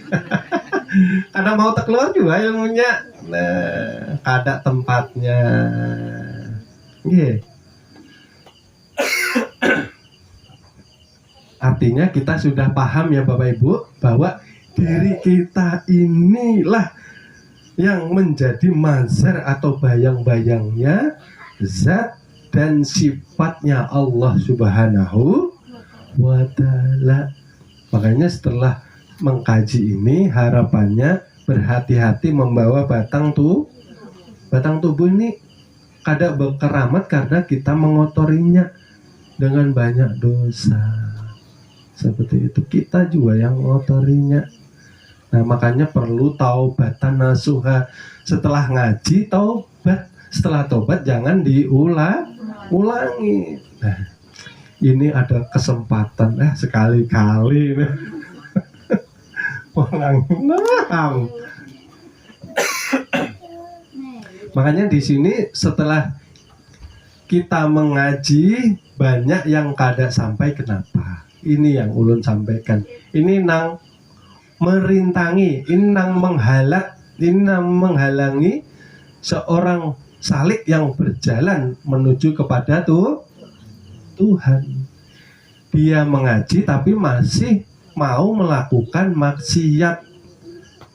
Kadang mau tak keluar juga ilmunya. Nah, kada tempatnya. Yeah. Artinya kita sudah paham ya Bapak Ibu bahwa diri kita inilah yang menjadi mazhar atau bayang-bayangnya zat dan sifatnya Allah Subhanahu wa Ta'ala. Makanya setelah mengkaji ini harapannya berhati-hati membawa batang tubuh ini kada berkeramat karena kita mengotorinya dengan banyak dosa. Seperti itu, kita juga yang mengotorinya. Nah, makanya perlu taubatan nasuha. Setelah ngaji taubat, setelah taubat jangan diulangi. Nah, ini ada kesempatan sekali-kali ulang. Makanya di sini setelah kita mengaji banyak yang kada sampai, kenapa? Ini yang ulun sampaikan. Ini nang merintangi, ini nang menghalangi seorang salik yang berjalan menuju kepada Tuhan. Dia mengaji tapi masih mau melakukan maksiat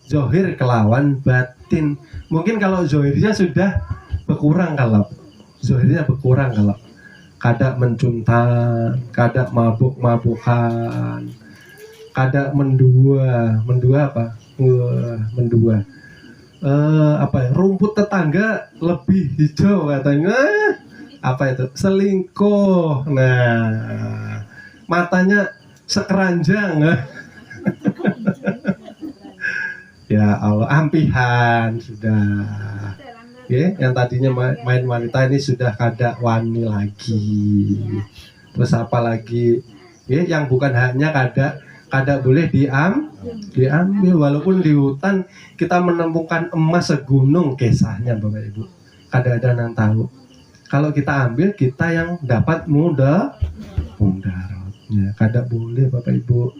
zohir kelawan batin. Mungkin kalau zohirnya sudah berkurang, kalau kada mencuntan, kada mabuk-mabukan, kada mendua apa? Rumput tetangga lebih hijau katanya. Apa itu? Selingkuh. Nah, matanya sekeranjang. Ya Allah, ampihan sudah. Ya, yang tadinya main wanita ini sudah kada wani lagi. Terus apa lagi? Ya, yang bukan haknya kada boleh diambil. Walaupun di hutan kita menemukan emas segunung kisahnya Bapak Ibu. Kada ada yang tahu. Kalau kita ambil, kita yang dapat mudaratnya. Kada boleh Bapak Ibu.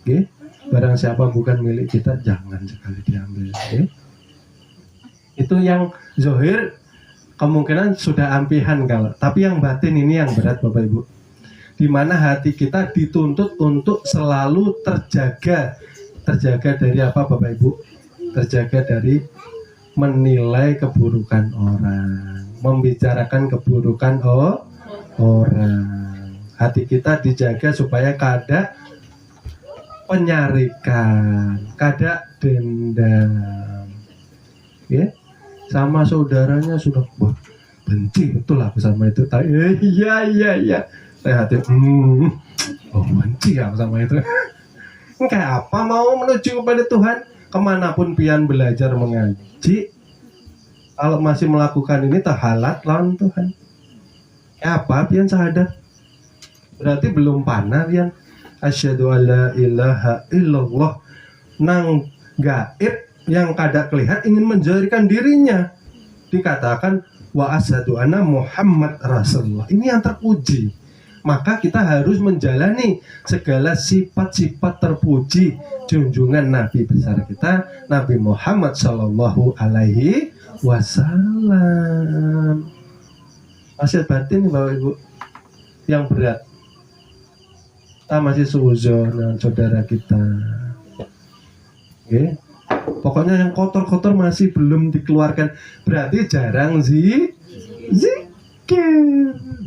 Okay? Barang siapa bukan milik kita, jangan sekali diambil. Okay? Itu yang zohir kemungkinan sudah ampihan kalau. Tapi yang batin ini yang berat Bapak Ibu. Di mana hati kita dituntut untuk selalu terjaga dari apa Bapak Ibu? Terjaga dari menilai keburukan orang, membicarakan keburukan orang. Hati kita dijaga supaya kada penyarikan, kada dendam. Ya, sama saudaranya sudah benci betul lah sama itu. Iya. Saya hati, benci ya sama itu. Kayak apa mau menuju kepada Tuhan? Kemanapun pian belajar mengaji, kalau masih melakukan ini terhalat lawan Tuhan. Apa pian sadar? Berarti belum panah pian. Asyhadu alla ilaha illallah. Nang gaib yang kada kelihatan ingin menjadikan dirinya. Dikatakan wa asyhadu anna Muhammad Rasulullah. Ini yang terpuji. Maka kita harus menjalani segala sifat-sifat terpuji junjungan Nabi besar kita, Nabi Muhammad Shallallahu Alaihi Wasallam. Masih batin Bapak Ibu yang berat. Kita masih seuzon dengan saudara kita. Oke. Pokoknya yang kotor-kotor masih belum dikeluarkan. Berarti jarang zikir.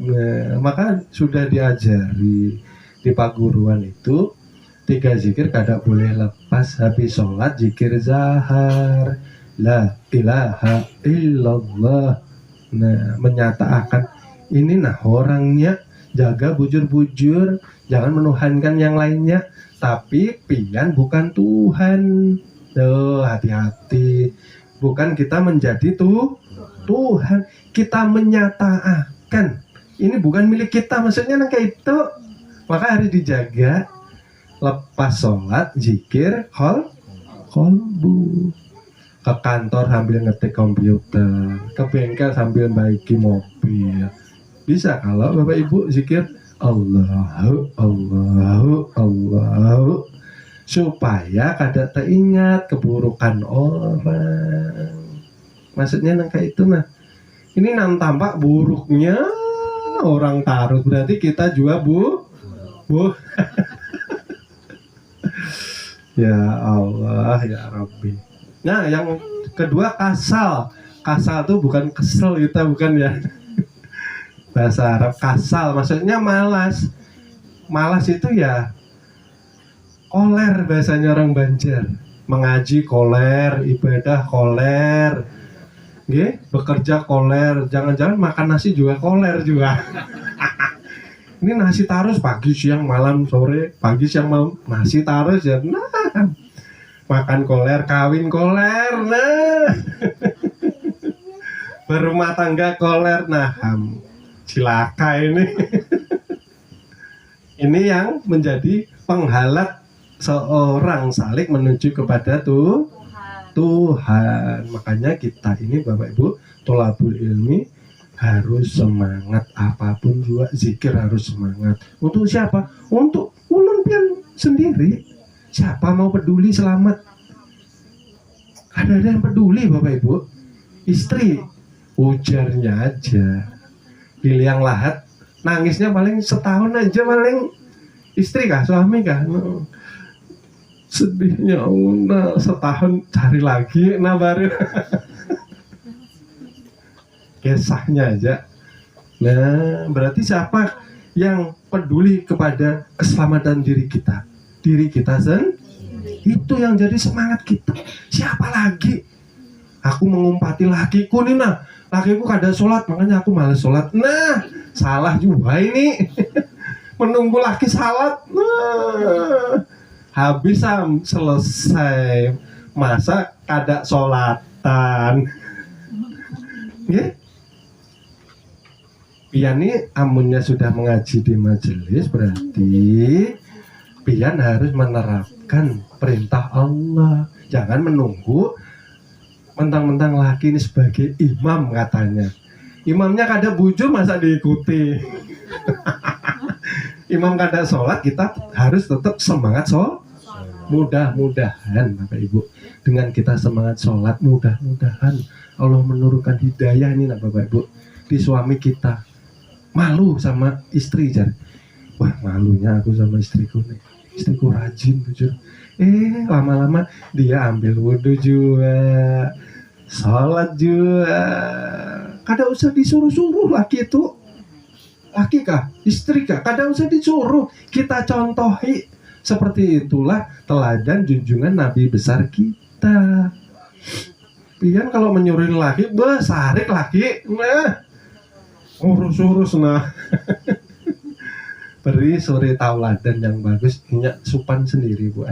Nah, maka sudah diajari di paguruan itu 3 zikir kada boleh lepas habis sholat. Zikir zahar, la ilaha illallah. Nah, menyatakan ini nah orangnya jaga bujur-bujur, jangan menuhankan yang lainnya. Tapi pian bukan Tuhan. Hati-hati. Bukan kita menjadi Tuhan. Kita menyatakan ini bukan milik kita, maksudnya kayak itu. Maka harus dijaga. Lepas sholat, zikir, kolbu. Ke kantor sambil ngetik komputer, ke bengkel sambil baiki mobil. Bisa kalau Bapak Ibu zikir Allahu Allahu Allahu, supaya kada teringat keburukan orang. Maksudnya kayak itu nah. Ini tampak buruknya orang taruh, berarti kita juga bu. Ya Allah ya Rabbi. Nah yang kedua kasal. Kasal itu bukan kesel kita, bukan ya. Bahasa Arab kasal maksudnya malas. Malas itu ya koler, bahasanya orang Banjar. Mengaji koler, ibadah koler, bekerja koler. Jangan-jangan makan nasi juga koler juga. Ini nasi terus pagi, siang, malam, sore, pagi, siang, malam, nasi terus ya. Nah, makan koler, kawin koler, nah. Berumah tangga koler, nah. Cilaka ini. Ini yang menjadi penghalat seorang salik menuju kepada Tuhan. Makanya kita ini Bapak Ibu tholabul ilmi harus semangat, apapun juga zikir harus semangat. Untuk siapa? Untuk ulun pian sendiri. Siapa mau peduli selamat? Ada yang peduli Bapak Ibu? Istri ujarnya aja. Pilih yang lahat, nangisnya paling setahun aja paling. Istri kah, suami kah? No. Sedihnya nah, setahun cari lagi, nah baru kisahnya aja. Nah, berarti siapa yang peduli kepada keselamatan diri kita? Diri kita sendiri. Itu yang jadi semangat kita. Siapa lagi? Aku mengumpati lakiku nih nah. Lakiku kada sholat, makanya aku malas sholat. Nah, salah juga ini. Menunggu laki salat. Nah, habis selesai masa kada sholatan. Pian ini amunnya sudah mengaji di majelis, berarti pian harus menerapkan perintah Allah. Jangan menunggu mentang-mentang laki ini sebagai imam katanya. Imamnya kada bujur masa diikuti. Imam kada sholat, kita harus tetap semangat sholat. Mudah-mudahan Bapak Ibu, dengan kita semangat sholat, mudah-mudahan Allah menurunkan hidayah ini nah Bapak Ibu di suami kita. Malu sama istri jar. Wah malunya aku sama istriku nih. Istriku rajin bujur. Lama-lama dia ambil wudhu juga, sholat juga. Kada usah disuruh-suruh laki itu. Laki kah? Istri kah? Kada usah disuruh. Kita contohi. Seperti itulah teladan junjungan Nabi besar kita. Pian kalau menyuruhin laki, sarik laki. Nah, urus-urus nah. Beri suri tauladan yang bagus, ingat supan sendiri Bu.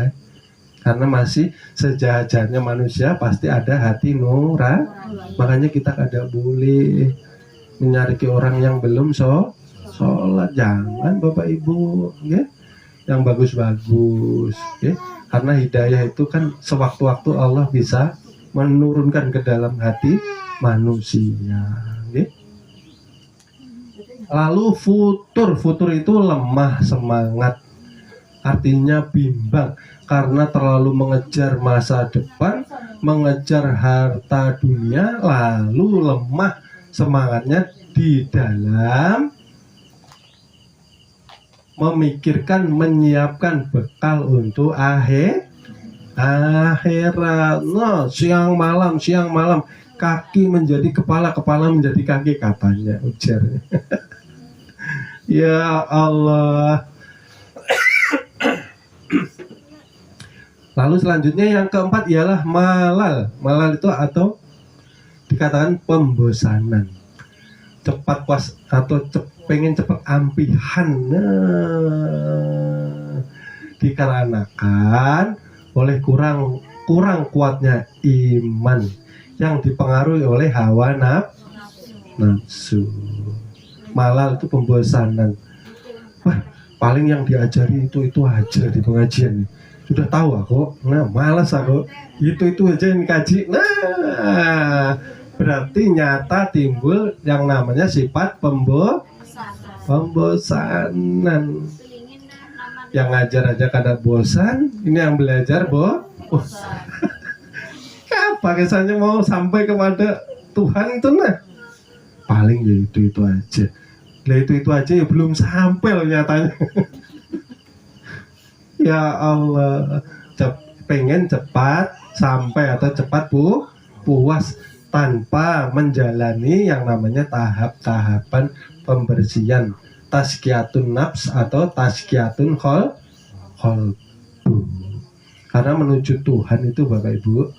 Karena masih sejajarnya manusia pasti ada hati nurani. Makanya kita kada boleh menyariki orang yang belum sholat. Jangan Bapak Ibu, ya. Yang bagus-bagus, ya. Karena hidayah itu kan sewaktu-waktu Allah bisa menurunkan ke dalam hati manusia, ya. Lalu futur itu lemah semangat, artinya bimbang karena terlalu mengejar masa depan, mengejar harta dunia, lalu lemah semangatnya di dalam memikirkan, menyiapkan bekal untuk akhirat. No, siang malam, kaki menjadi kepala, kepala menjadi kaki katanya ujarnya. Ya Allah. Lalu selanjutnya yang keempat ialah malal. Malal itu atau dikatakan pembosanan. Cepat puas atau pengen cepat ampihan. Dikarenakan oleh kurang kuatnya iman yang dipengaruhi oleh hawa nafsu. Malal itu pembosanan. Wah, paling yang diajari itu aja di pengajian. Sudah tahu aku, nah malas aku. Itu aja yang dikaji. Nah, berarti nyata timbul yang namanya sifat pembosanan. Yang ngajar aja kada bosan, ini yang belajar apa kesannya mau sampai kepada Tuhan itu nah. Paling ya itu aja. Lah itu aja ya belum sampai loh nyatanya. Ya Allah, pengen cepat sampai atau cepat puas tanpa menjalani yang namanya tahap-tahapan pembersihan tazkiyatun nafs atau tazkiyatun qalbu. Karena menuju Tuhan itu Bapak Ibu,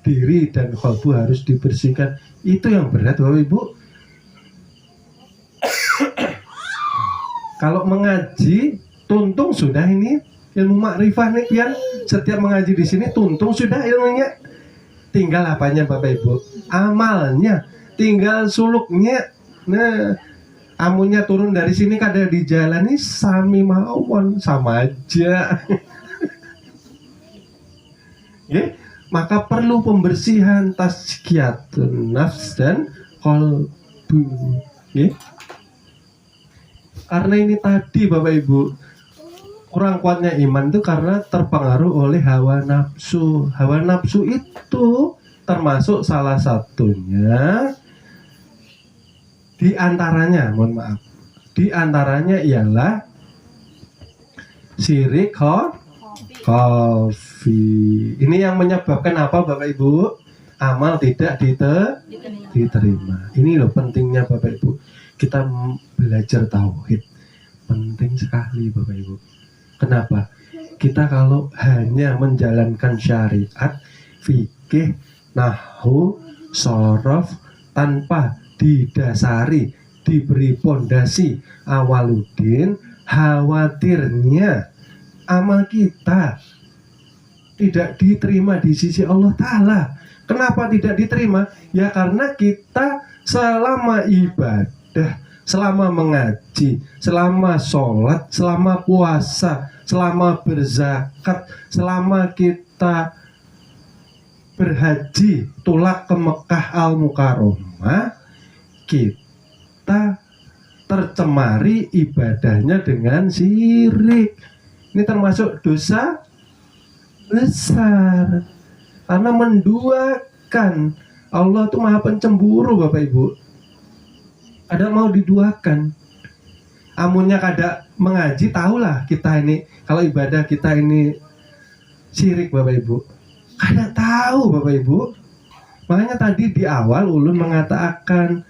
diri dan qalbu harus dibersihkan. Itu yang berat Bapak Ibu. Kalau mengaji tuntung sudah ini ilmu makrifah nih, biar setiap mengaji di sini tuntung sudah ilmunya. Tinggal apanya Bapak Ibu? Amalnya, tinggal suluknya. Nah, amunnya turun dari sini kada dijalani sami mawon, sama aja. Maka perlu pembersihan tazkiyatun nafs dan qalbu. Karena ini tadi Bapak Ibu, kurang kuatnya iman itu karena terpengaruh oleh hawa nafsu. Hawa nafsu itu termasuk salah satunya di antaranya ialah syirik khafi. Ini yang menyebabkan apa Bapak Ibu? Amal tidak diterima. Ini loh pentingnya Bapak Ibu. Kita belajar tauhid. Penting sekali Bapak Ibu. Kenapa? Kita kalau hanya menjalankan syariat, fikih, nahwu, shorof tanpa didasari, diberi pondasi awaludin, khawatirnya amal kita tidak diterima di sisi Allah Ta'ala. Kenapa tidak diterima? Ya karena kita selama ibadah, selama mengaji, selama sholat, selama puasa, selama berzakat, selama kita berhaji tulak ke Mekah Al-Mukarramah, kita tercemari ibadahnya dengan syirik. Ini termasuk dosa besar karena menduakan. Allah itu maha pencemburu Bapak Ibu. Ada mau diduakan. Amunnya kada mengaji, tahulah kita ini kalau ibadah kita ini syirik Bapak Ibu. Kada tahu Bapak Ibu. Makanya tadi di awal ulun mengatakan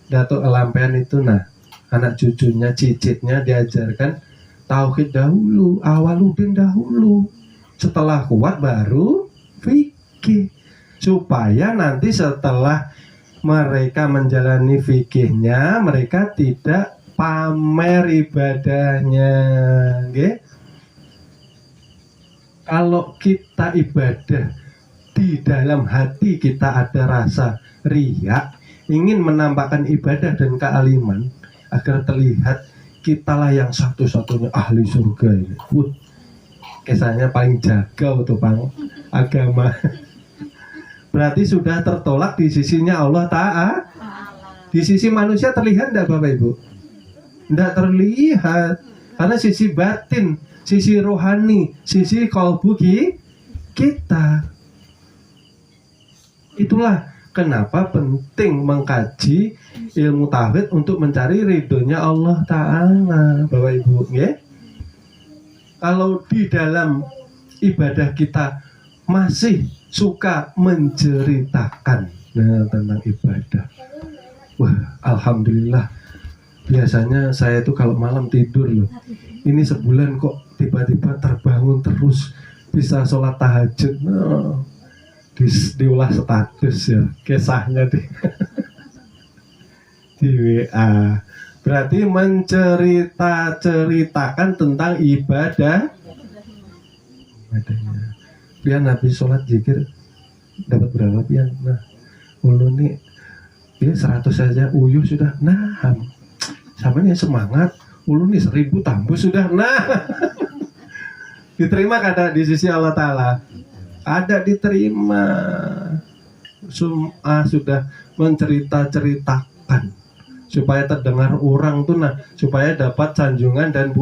Datuk Lampian itu, nah anak cucunya, cicitnya diajarkan tauhid dahulu, awaludin dahulu. Setelah kuat baru fikih. Supaya nanti setelah mereka menjalani fikihnya, mereka tidak pamer ibadahnya. Okay? Kalau kita ibadah di dalam hati kita ada rasa riya, ingin menampakkan ibadah dan kealiman agar terlihat kitalah yang satu-satunya ahli surga ini. Kesannya paling jaga untuk agama. Berarti sudah tertolak di sisinya Allah Ta'ala. Di sisi manusia terlihat tidak Bapak Ibu? Tidak terlihat. Karena sisi batin, sisi rohani, sisi kalbu kita. Itulah kenapa penting mengkaji ilmu tauhid untuk mencari ridhonya Allah Ta'ala, Bapak Ibu. Ya? Kalau di dalam ibadah kita masih suka menceritakan tentang ibadah, wah, alhamdulillah. Biasanya saya itu kalau malam tidur loh, ini sebulan kok tiba-tiba terbangun terus, bisa sholat tahajud. Diulah status ya, kisahnya di WA. Berarti menceritakan tentang ibadahnya. Pian habis sholat zikir dapat berapa pian? Nah, ulu nih dia 100 saja, uyuh sudah. Nah, sama nih semangat, ulu nih 1000 tambah sudah. Nah, diterima kada di sisi Allah Ta'ala? Ada diterima. Sudah menceritakan supaya terdengar orang tuh, nah, supaya dapat sanjungan dan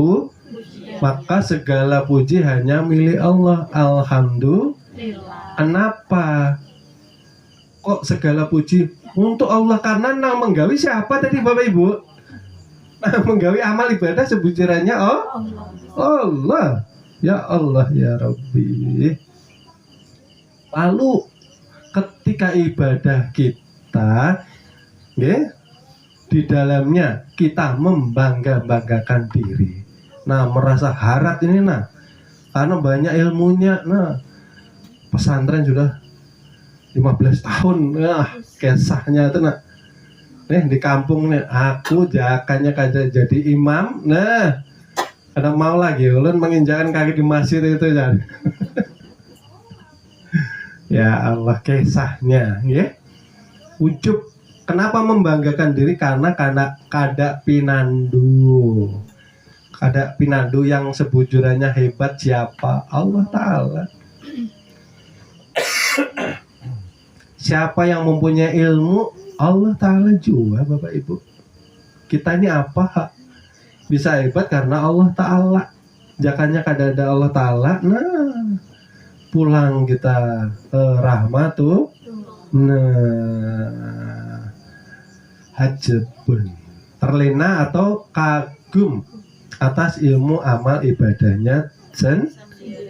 maka segala puji hanya milik Allah. Alhamdulillah. Kenapa kok segala puji untuk Allah? Karena nang menggawi siapa tadi Bapak Ibu? Nah, menggawi amal ibadah sebujirannya Allah. Ya Allah ya Rabbi. Lalu ketika ibadah kita, ya, di dalamnya kita membanggakan diri. Nah, merasa harap ini, nah, karena banyak ilmunya. Nah, pesantren sudah 15 tahun. Nah, kisahnya itu, nah, nih di kampung nih, aku jakanya kaja jadi imam. Nah, ada mau lagi, ulun menginjakkan kaki di masjid itu jadi. Ya Allah, kisahnya, ya. Ujub. Kenapa membanggakan diri? Karena kada pinandu. Kada pinandu yang sebujurannya hebat siapa? Allah Ta'ala. Siapa yang mempunyai ilmu? Allah Ta'ala juga, Bapak Ibu. Kita ini apa? Bisa hebat karena Allah Ta'ala. Jakanya kada ada Allah Ta'ala. Nah, pulang kita rahmat tuh. Nah, hajabun, terlena atau kagum atas ilmu amal ibadahnya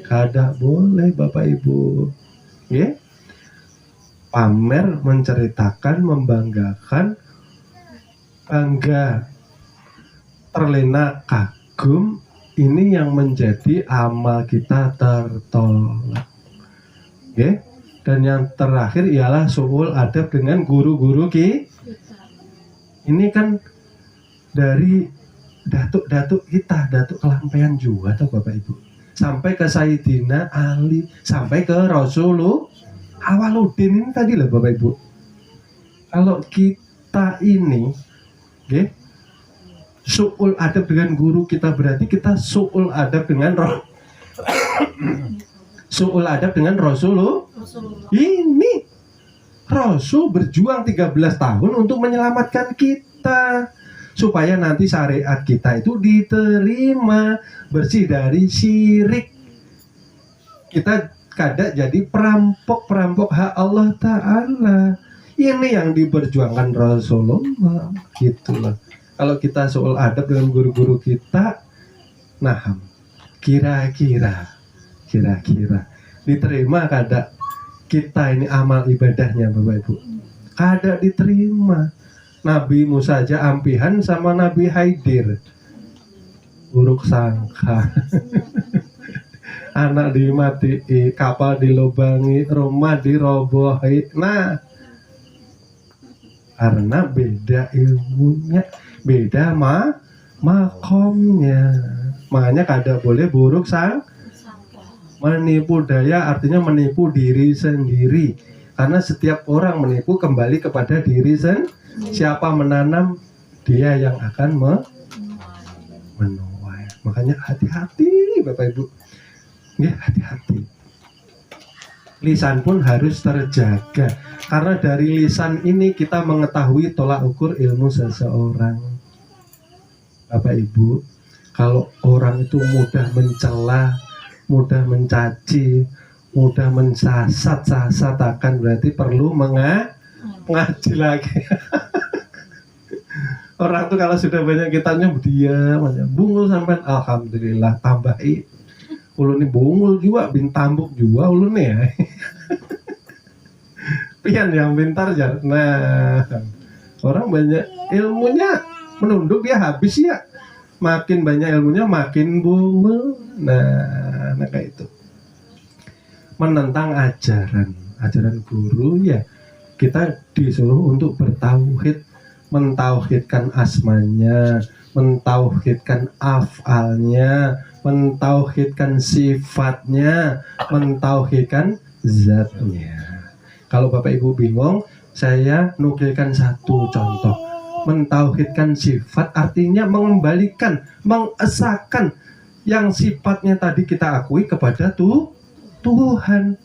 kada boleh Bapak Ibu. Ya? Pamer, menceritakan, membanggakan, bangga, terlena, kagum, ini yang menjadi amal kita tertolak. Okay? Dan yang terakhir ialah su'ul adab dengan guru-guru kita. Ini kan dari datuk-datuk kita, datuk kelampian juga, atau Bapak Ibu, sampai ke Sayyidina Ali, sampai ke Rasulullah Awaluddin ini tadi lah Bapak Ibu. Kalau kita ini, okay, su'ul adab dengan guru kita, berarti kita su'ul adab dengan su'ul adab dengan Rasulullah. Ini Rasul berjuang 13 tahun untuk menyelamatkan kita, supaya nanti syariat kita itu diterima, bersih dari syirik. Kita kada jadi perampok hak Allah Ta'ala. Ini yang diperjuangkan Rasulullah. Gitulah. Kalau kita soal adab dengan guru-guru kita, nah, kira-kira diterima kada kita ini amal ibadahnya Bapak Ibu? Kada diterima. Nabi Musa aja ampihan sama Nabi Haidir, buruk sangka. Anak dimati, kapal dilubangi, rumah dirobohi. Nah, karena beda ilmunya, beda makomnya. Makanya kada boleh buruk sangka. Menipu daya artinya menipu diri sendiri. Karena setiap orang menipu kembali kepada diri sendiri. Siapa menanam, dia yang akan menuai. Makanya hati-hati Bapak Ibu. Ya, hati-hati. Lisan pun harus terjaga. Karena dari lisan ini kita mengetahui tolak ukur ilmu seseorang. Bapak Ibu, kalau orang itu mudah mencela, mudah mencaci, mudah mensasat-sasatakan, berarti perlu mengaji lagi. Orang tuh kalau sudah banyak kitanya diam aja, bungul sampai alhamdulillah tambahin. Ulun ini bungul juga, bintambuk juga ulun ya. Pian yang pintar ya. Nah, orang banyak ilmunya menunduk ya habis ya. Makin banyak ilmunya makin bungul. Nah kayak itu. Menentang ajaran guru ya, kita disuruh untuk bertauhid, mentauhidkan asmanya, mentauhidkan afalnya, mentauhidkan sifatnya, mentauhidkan zatnya. Kalau Bapak Ibu bingung, saya nukilkan satu contoh. Mentauhidkan sifat artinya mengembalikan, mengesahkan yang sifatnya tadi kita akui kepada Tuhan.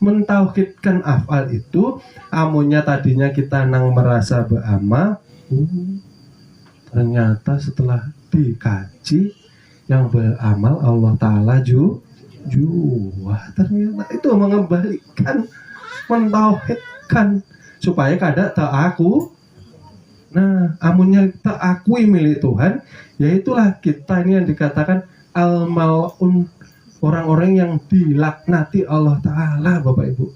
Mentauhidkan afal itu amunnya tadinya kita nang merasa beama, ternyata setelah dikaji yang beramal Allah Ta'ala juga ternyata itu mengembalikan, mentauhidkan supaya kada tak aku. Nah, amunnya tak akui milik Tuhan, yaitulah kita ini yang dikatakan al-mal'un, orang-orang yang dilaknati Allah Ta'ala, Bapak Ibu.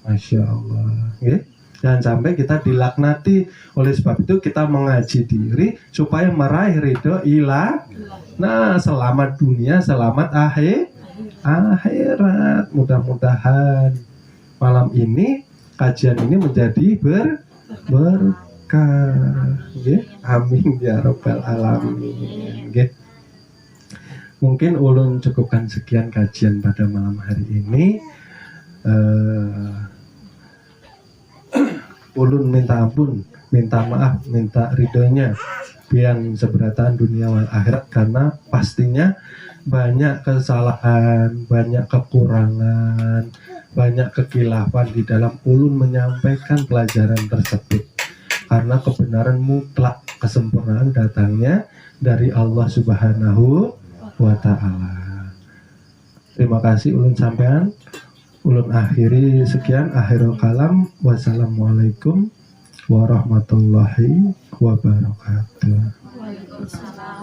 Masya Allah, okay? Jangan sampai kita dilaknati. Oleh sebab itu kita mengaji diri supaya meraih ridho ilah. Nah, selamat dunia, selamat akhirat. Mudah-mudahan malam ini kajian ini menjadi berkah. Okay? Amin ya rabbal alamin. Okay? Mungkin ulun cukupkan sekian kajian pada malam hari ini. Ulun minta ampun, minta maaf, minta ridhonya pian seberatan dunia wal akhirat, karena pastinya banyak kesalahan, banyak kekurangan, banyak kekilafan di dalam ulun menyampaikan pelajaran tersebut. Karena kebenaran mutlak, kesempurnaan datangnya dari Allah Subhanahu wa Ta'ala. Terima kasih ulun sampean. Ulun akhiri sekian, akhirul kalam. Wassalamualaikum warahmatullahi wabarakatuh. Waalaikumsalam.